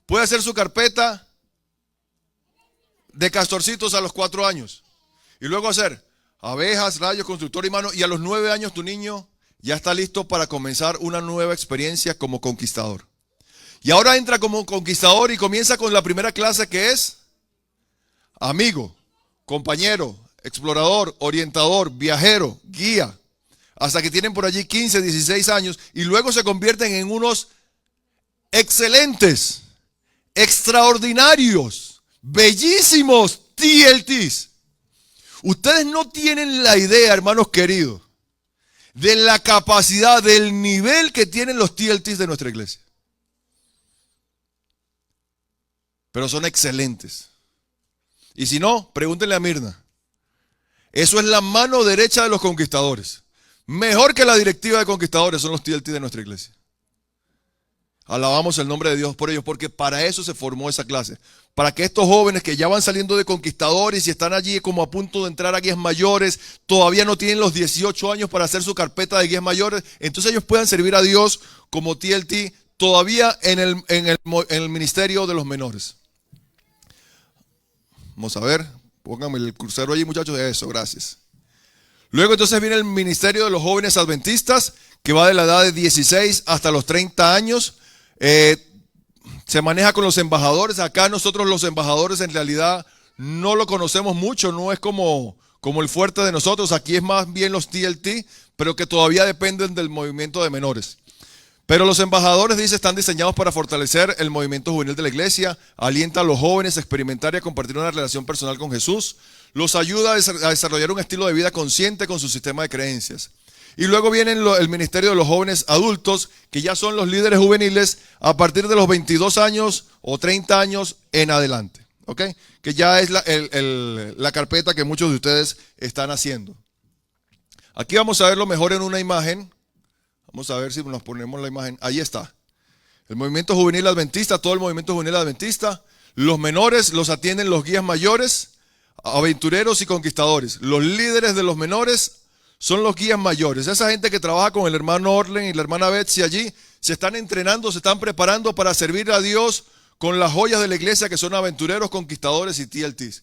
Puede hacer su carpeta de castorcitos a los 4 años. Y luego hacer abejas, rayos, constructor y mano. Y a los 9 años tu niño ya está listo para comenzar una nueva experiencia como conquistador. Y ahora entra como conquistador y comienza con la primera clase, que es amigo, compañero, explorador, orientador, viajero, guía. Hasta que tienen por allí 15, 16 años y luego se convierten en unos excelentes, extraordinarios, bellísimos TLTs. Ustedes no tienen la idea, hermanos queridos, de la capacidad, del nivel que tienen los TLTs de nuestra iglesia. Pero son excelentes. Y si no, pregúntenle a Mirna. Eso es la mano derecha de los conquistadores. Mejor que la directiva de conquistadores son los TLT de nuestra iglesia. Alabamos el nombre de Dios por ellos, porque para eso se formó esa clase. Para que estos jóvenes que ya van saliendo de conquistadores y están allí como a punto de entrar a guías mayores, todavía no tienen los 18 años para hacer su carpeta de guías mayores, entonces ellos puedan servir a Dios como TLT todavía en el ministerio de los menores. Vamos a ver, pónganme el crucero allí, muchachos. Eso, gracias. Luego entonces viene el ministerio de los jóvenes adventistas, que va de la edad de 16 hasta los 30 años. Se maneja con los embajadores. Acá nosotros los embajadores en realidad no lo conocemos mucho, no es como el fuerte de nosotros. Aquí es más bien los TLT, pero que todavía dependen del movimiento de menores. Pero los embajadores, dice, están diseñados para fortalecer el movimiento juvenil de la iglesia, alienta a los jóvenes a experimentar y a compartir una relación personal con Jesús, los ayuda a desarrollar un estilo de vida consciente con su sistema de creencias. Y luego vienen el ministerio de los jóvenes adultos, que ya son los líderes juveniles a partir de los 22 años o 30 años en adelante. ¿Ok? Que ya es la carpeta que muchos de ustedes están haciendo. Aquí vamos a verlo mejor en una imagen. Vamos a ver si nos ponemos la imagen. Ahí está. El movimiento juvenil adventista, todo el movimiento juvenil adventista. Los menores los atienden los guías mayores, aventureros y conquistadores. Los líderes de los menores son los guías mayores. Esa gente que trabaja con el hermano Orlen y la hermana Betsy allí, se están entrenando, se están preparando para servir a Dios con las joyas de la iglesia que son aventureros, conquistadores y TLTs.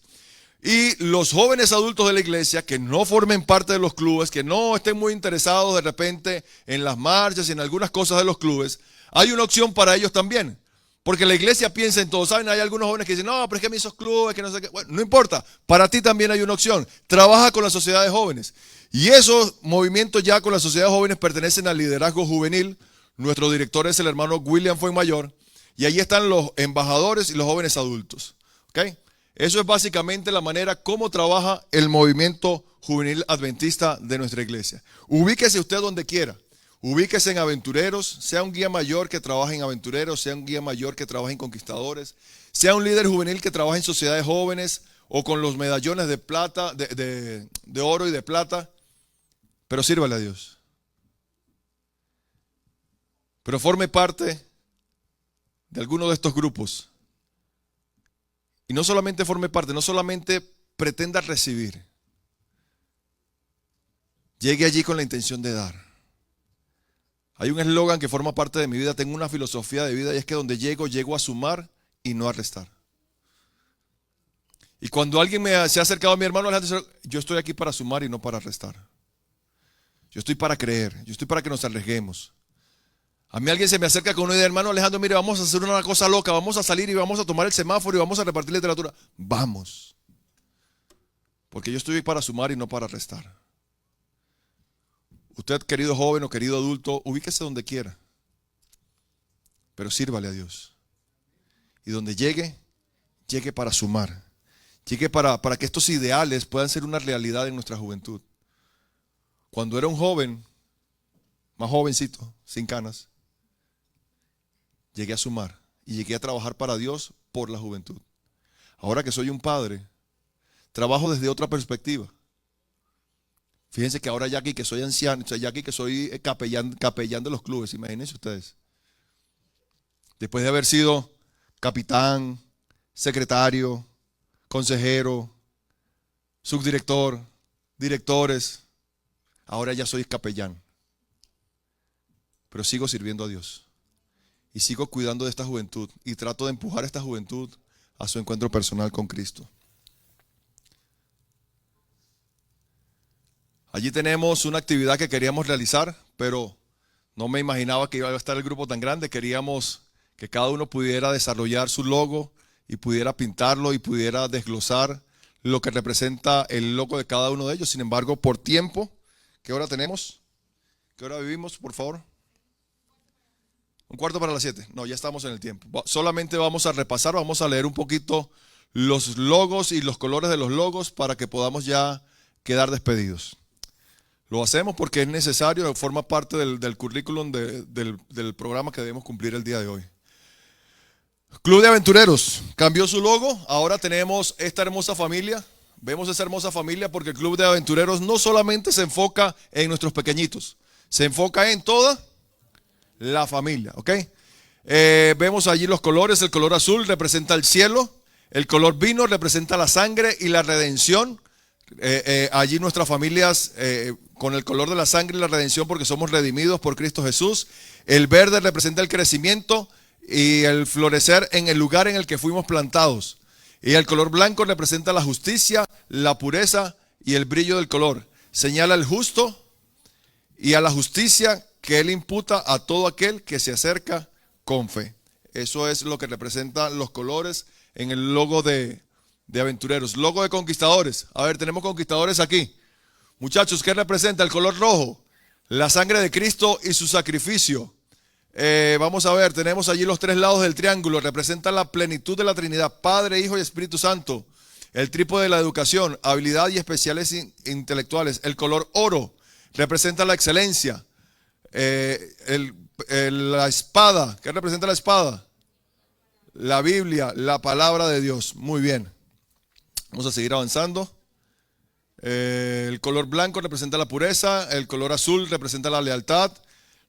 Y los jóvenes adultos de la iglesia que no formen parte de los clubes, que no estén muy interesados de repente en las marchas y en algunas cosas de los clubes, hay una opción para ellos también. Porque la iglesia piensa en todo. ¿Saben? Hay algunos jóvenes que dicen, no, pero es que a mí esos clubes, que no sé qué. Bueno, no importa. Para ti también hay una opción. Trabaja con la sociedad de jóvenes. Y esos movimientos ya con la sociedad de jóvenes pertenecen al liderazgo juvenil. Nuestro director es el hermano William Fuenmayor. Y ahí están los embajadores y los jóvenes adultos. ¿Ok? Eso es básicamente la manera como trabaja el movimiento juvenil adventista de nuestra iglesia. Ubíquese usted donde quiera. Ubíquese en aventureros, sea un guía mayor que trabaje en aventureros, sea un guía mayor que trabaje en conquistadores, sea un líder juvenil que trabaje en sociedades jóvenes o con los medallones de plata, de oro y de plata, pero sírvale a Dios. Pero forme parte de alguno de estos grupos. Y no solamente forme parte, no solamente pretenda recibir. Llegue allí con la intención de dar. Hay un eslogan que forma parte de mi vida, tengo una filosofía de vida y es que donde llego a sumar y no a restar. Y cuando alguien se ha acercado a mi hermano Alejandro, yo estoy aquí para sumar y no para restar. Yo estoy para creer, yo estoy para que nos arriesguemos. A mí alguien se me acerca con una idea, hermano Alejandro, mire, vamos a hacer una cosa loca, vamos a salir y vamos a tomar el semáforo y vamos a repartir literatura. Vamos. Porque yo estoy para sumar y no para restar. Usted, querido joven o querido adulto, ubíquese donde quiera, pero sírvale a Dios. Y donde llegue para sumar. Llegue para que estos ideales puedan ser una realidad en nuestra juventud. Cuando era un joven, más jovencito, sin canas, llegué a sumar y llegué a trabajar para Dios por la juventud. Ahora que soy un padre, trabajo desde otra perspectiva. Fíjense que ahora ya aquí que soy anciano, ya aquí que soy capellán de los clubes, imagínense ustedes. Después de haber sido capitán, secretario, consejero, subdirector, directores, ahora ya soy capellán. Pero sigo sirviendo a Dios. Y sigo cuidando de esta juventud. Y trato de empujar a esta juventud a su encuentro personal con Cristo. Allí tenemos una actividad que queríamos realizar, pero no me imaginaba que iba a estar el grupo tan grande. Queríamos que cada uno pudiera desarrollar su logo y pudiera pintarlo y pudiera desglosar lo que representa el logo de cada uno de ellos. Sin embargo, por tiempo, ¿qué hora tenemos? ¿Qué hora vivimos, por favor? 7:15. No, ya estamos en el tiempo. Solamente vamos a repasar, vamos a leer un poquito los logos y los colores de los logos para que podamos ya quedar despedidos. Lo hacemos porque es necesario, forma parte del currículum del programa que debemos cumplir el día de hoy. Club de Aventureros cambió su logo, ahora tenemos esta hermosa familia. Vemos esa hermosa familia porque el Club de Aventureros no solamente se enfoca en nuestros pequeñitos, se enfoca en toda la familia, ¿ok? Vemos allí los colores, el color azul representa el cielo, el color vino representa la sangre y la redención. Allí nuestras familias con el color de la sangre y la redención porque somos redimidos por Cristo Jesús. El verde representa el crecimiento y el florecer en el lugar en el que fuimos plantados. Y el color blanco representa la justicia, la pureza y el brillo del color. Señala al justo y a la justicia que Él imputa a todo aquel que se acerca con fe. Eso es lo que representan los colores en el logo de aventureros. Logo de conquistadores. A ver, tenemos conquistadores aquí. Muchachos, ¿qué representa el color rojo? La sangre de Cristo y su sacrificio. Vamos a ver, tenemos allí los tres lados del triángulo. Representa la plenitud de la Trinidad, Padre, Hijo y Espíritu Santo. El trípode de la educación, habilidad y especiales intelectuales. El color oro, representa la excelencia. La espada, ¿qué representa la espada? La Biblia, la palabra de Dios. Muy bien. Vamos a seguir avanzando. El color blanco representa la pureza, el color azul representa la lealtad,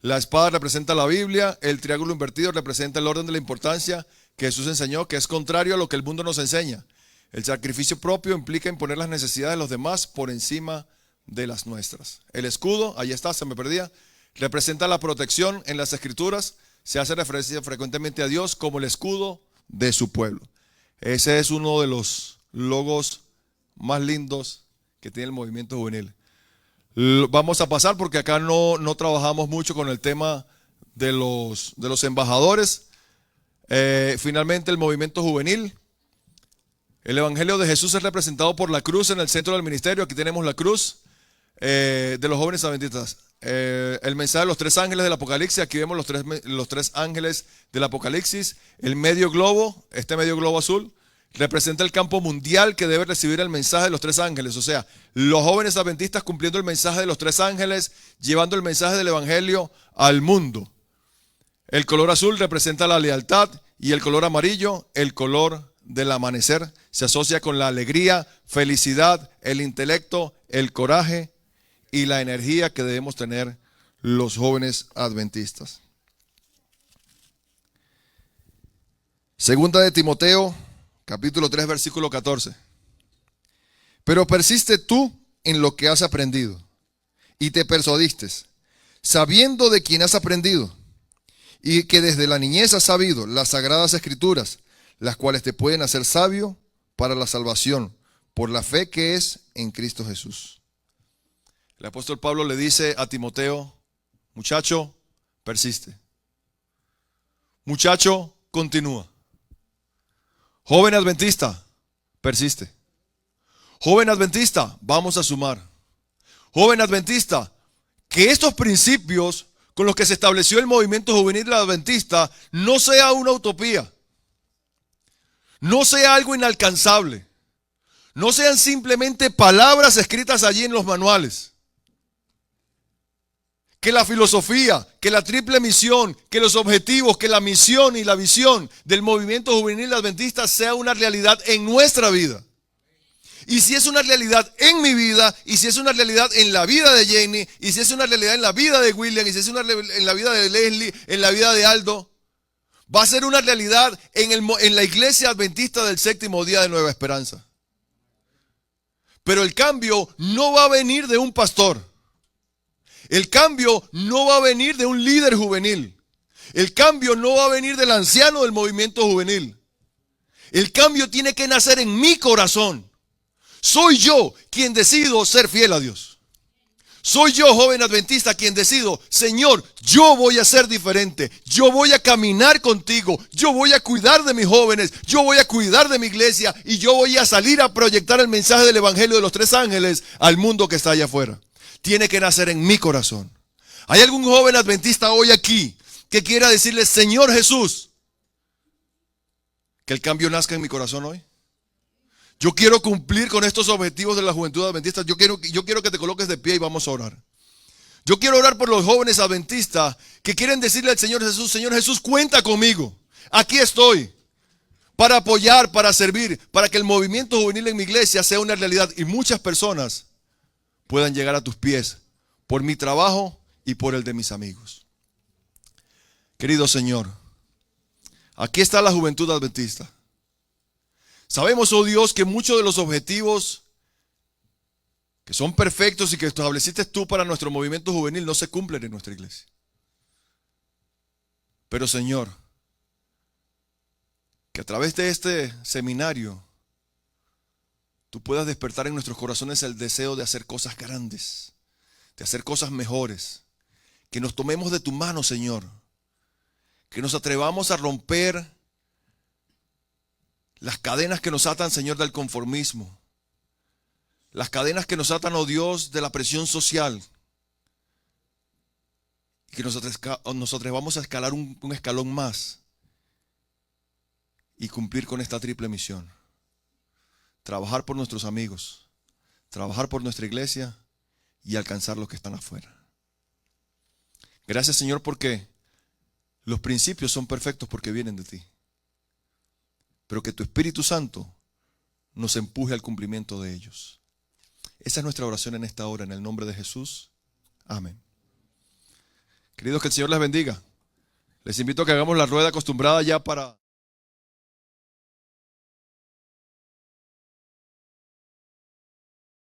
la espada representa la Biblia, el triángulo invertido representa el orden de la importancia que Jesús enseñó, que es contrario a lo que el mundo nos enseña. El sacrificio propio implica imponer las necesidades de los demás por encima de las nuestras. El escudo, ahí está, se me perdía, representa la protección. En las Escrituras se hace referencia frecuentemente a Dios como el escudo de su pueblo. Ese es uno de los logos más lindos que tiene el movimiento juvenil. Vamos a pasar porque acá no trabajamos mucho con el tema de los embajadores. Finalmente, el movimiento juvenil. El Evangelio de Jesús es representado por la cruz en el centro del ministerio. Aquí tenemos la cruz de los jóvenes adventistas. El mensaje de los tres ángeles del Apocalipsis. Aquí vemos los tres ángeles del Apocalipsis. El medio globo, este medio globo azul, representa el campo mundial que debe recibir el mensaje de los tres ángeles. O sea, los jóvenes adventistas cumpliendo el mensaje de los tres ángeles, llevando el mensaje del Evangelio al mundo. El color azul representa la lealtad y el color amarillo, el color del amanecer. Se asocia con la alegría, felicidad, el intelecto, el coraje y la energía que debemos tener los jóvenes adventistas. Segunda de Timoteo, capítulo 3, versículo 14. Pero persiste tú en lo que has aprendido y te persuadiste, sabiendo de quién has aprendido y que desde la niñez has sabido las sagradas escrituras, las cuales te pueden hacer sabio para la salvación por la fe que es en Cristo Jesús. El apóstol Pablo le dice a Timoteo: muchacho, persiste. Muchacho, continúa. Joven adventista, persiste. Joven adventista, vamos a sumar. Joven adventista, que estos principios con los que se estableció el movimiento juvenil adventista no sea una utopía, no sea algo inalcanzable, no sean simplemente palabras escritas allí en los manuales. Que la filosofía, que la triple misión, que los objetivos, que la misión y la visión del movimiento juvenil adventista sea una realidad en nuestra vida. Y si es una realidad en mi vida, y si es una realidad en la vida de Jenny, y si es una realidad en la vida de William, y si es una en la vida de Leslie, en la vida de Aldo, va a ser una realidad en la iglesia adventista del séptimo día de Nueva Esperanza. Pero el cambio no va a venir de un pastor. El cambio no va a venir de un líder juvenil. El cambio no va a venir del anciano del movimiento juvenil. El cambio tiene que nacer en mi corazón. Soy yo quien decido ser fiel a Dios. Soy yo, joven adventista, quien decido: Señor, yo voy a ser diferente. Yo voy a caminar contigo. Yo voy a cuidar de mis jóvenes. Yo voy a cuidar de mi iglesia. Y yo voy a salir a proyectar el mensaje del Evangelio de los tres ángeles al mundo que está allá afuera. Tiene que nacer en mi corazón. ¿Hay algún joven adventista hoy aquí que quiera decirle: Señor Jesús, que el cambio nazca en mi corazón hoy? Yo quiero cumplir con estos objetivos de la juventud adventista. Yo quiero que te coloques de pie y vamos a orar. Yo quiero orar por los jóvenes adventistas que quieren decirle al Señor Jesús: Señor Jesús, cuenta conmigo. Aquí estoy para apoyar, para servir, para que el movimiento juvenil en mi iglesia sea una realidad y muchas personas puedan llegar a tus pies por mi trabajo y por el de mis amigos. Querido Señor, aquí está la juventud adventista. Sabemos, oh Dios, que muchos de los objetivos que son perfectos y que estableciste tú para nuestro movimiento juvenil no se cumplen en nuestra iglesia. Pero Señor, que a través de este seminario tú puedas despertar en nuestros corazones el deseo de hacer cosas grandes, de hacer cosas mejores. Que nos tomemos de tu mano, Señor. Que nos atrevamos a romper las cadenas que nos atan, Señor, del conformismo. Las cadenas que nos atan, oh Dios, de la presión social. Y que nos atrevamos a escalar un escalón más y cumplir con esta triple misión. Trabajar por nuestros amigos, trabajar por nuestra iglesia y alcanzar los que están afuera. Gracias, Señor, porque los principios son perfectos porque vienen de ti. Pero que tu Espíritu Santo nos empuje al cumplimiento de ellos. Esa es nuestra oración en esta hora, en el nombre de Jesús. Amén. Queridos, que el Señor les bendiga. Les invito a que hagamos la rueda acostumbrada ya para...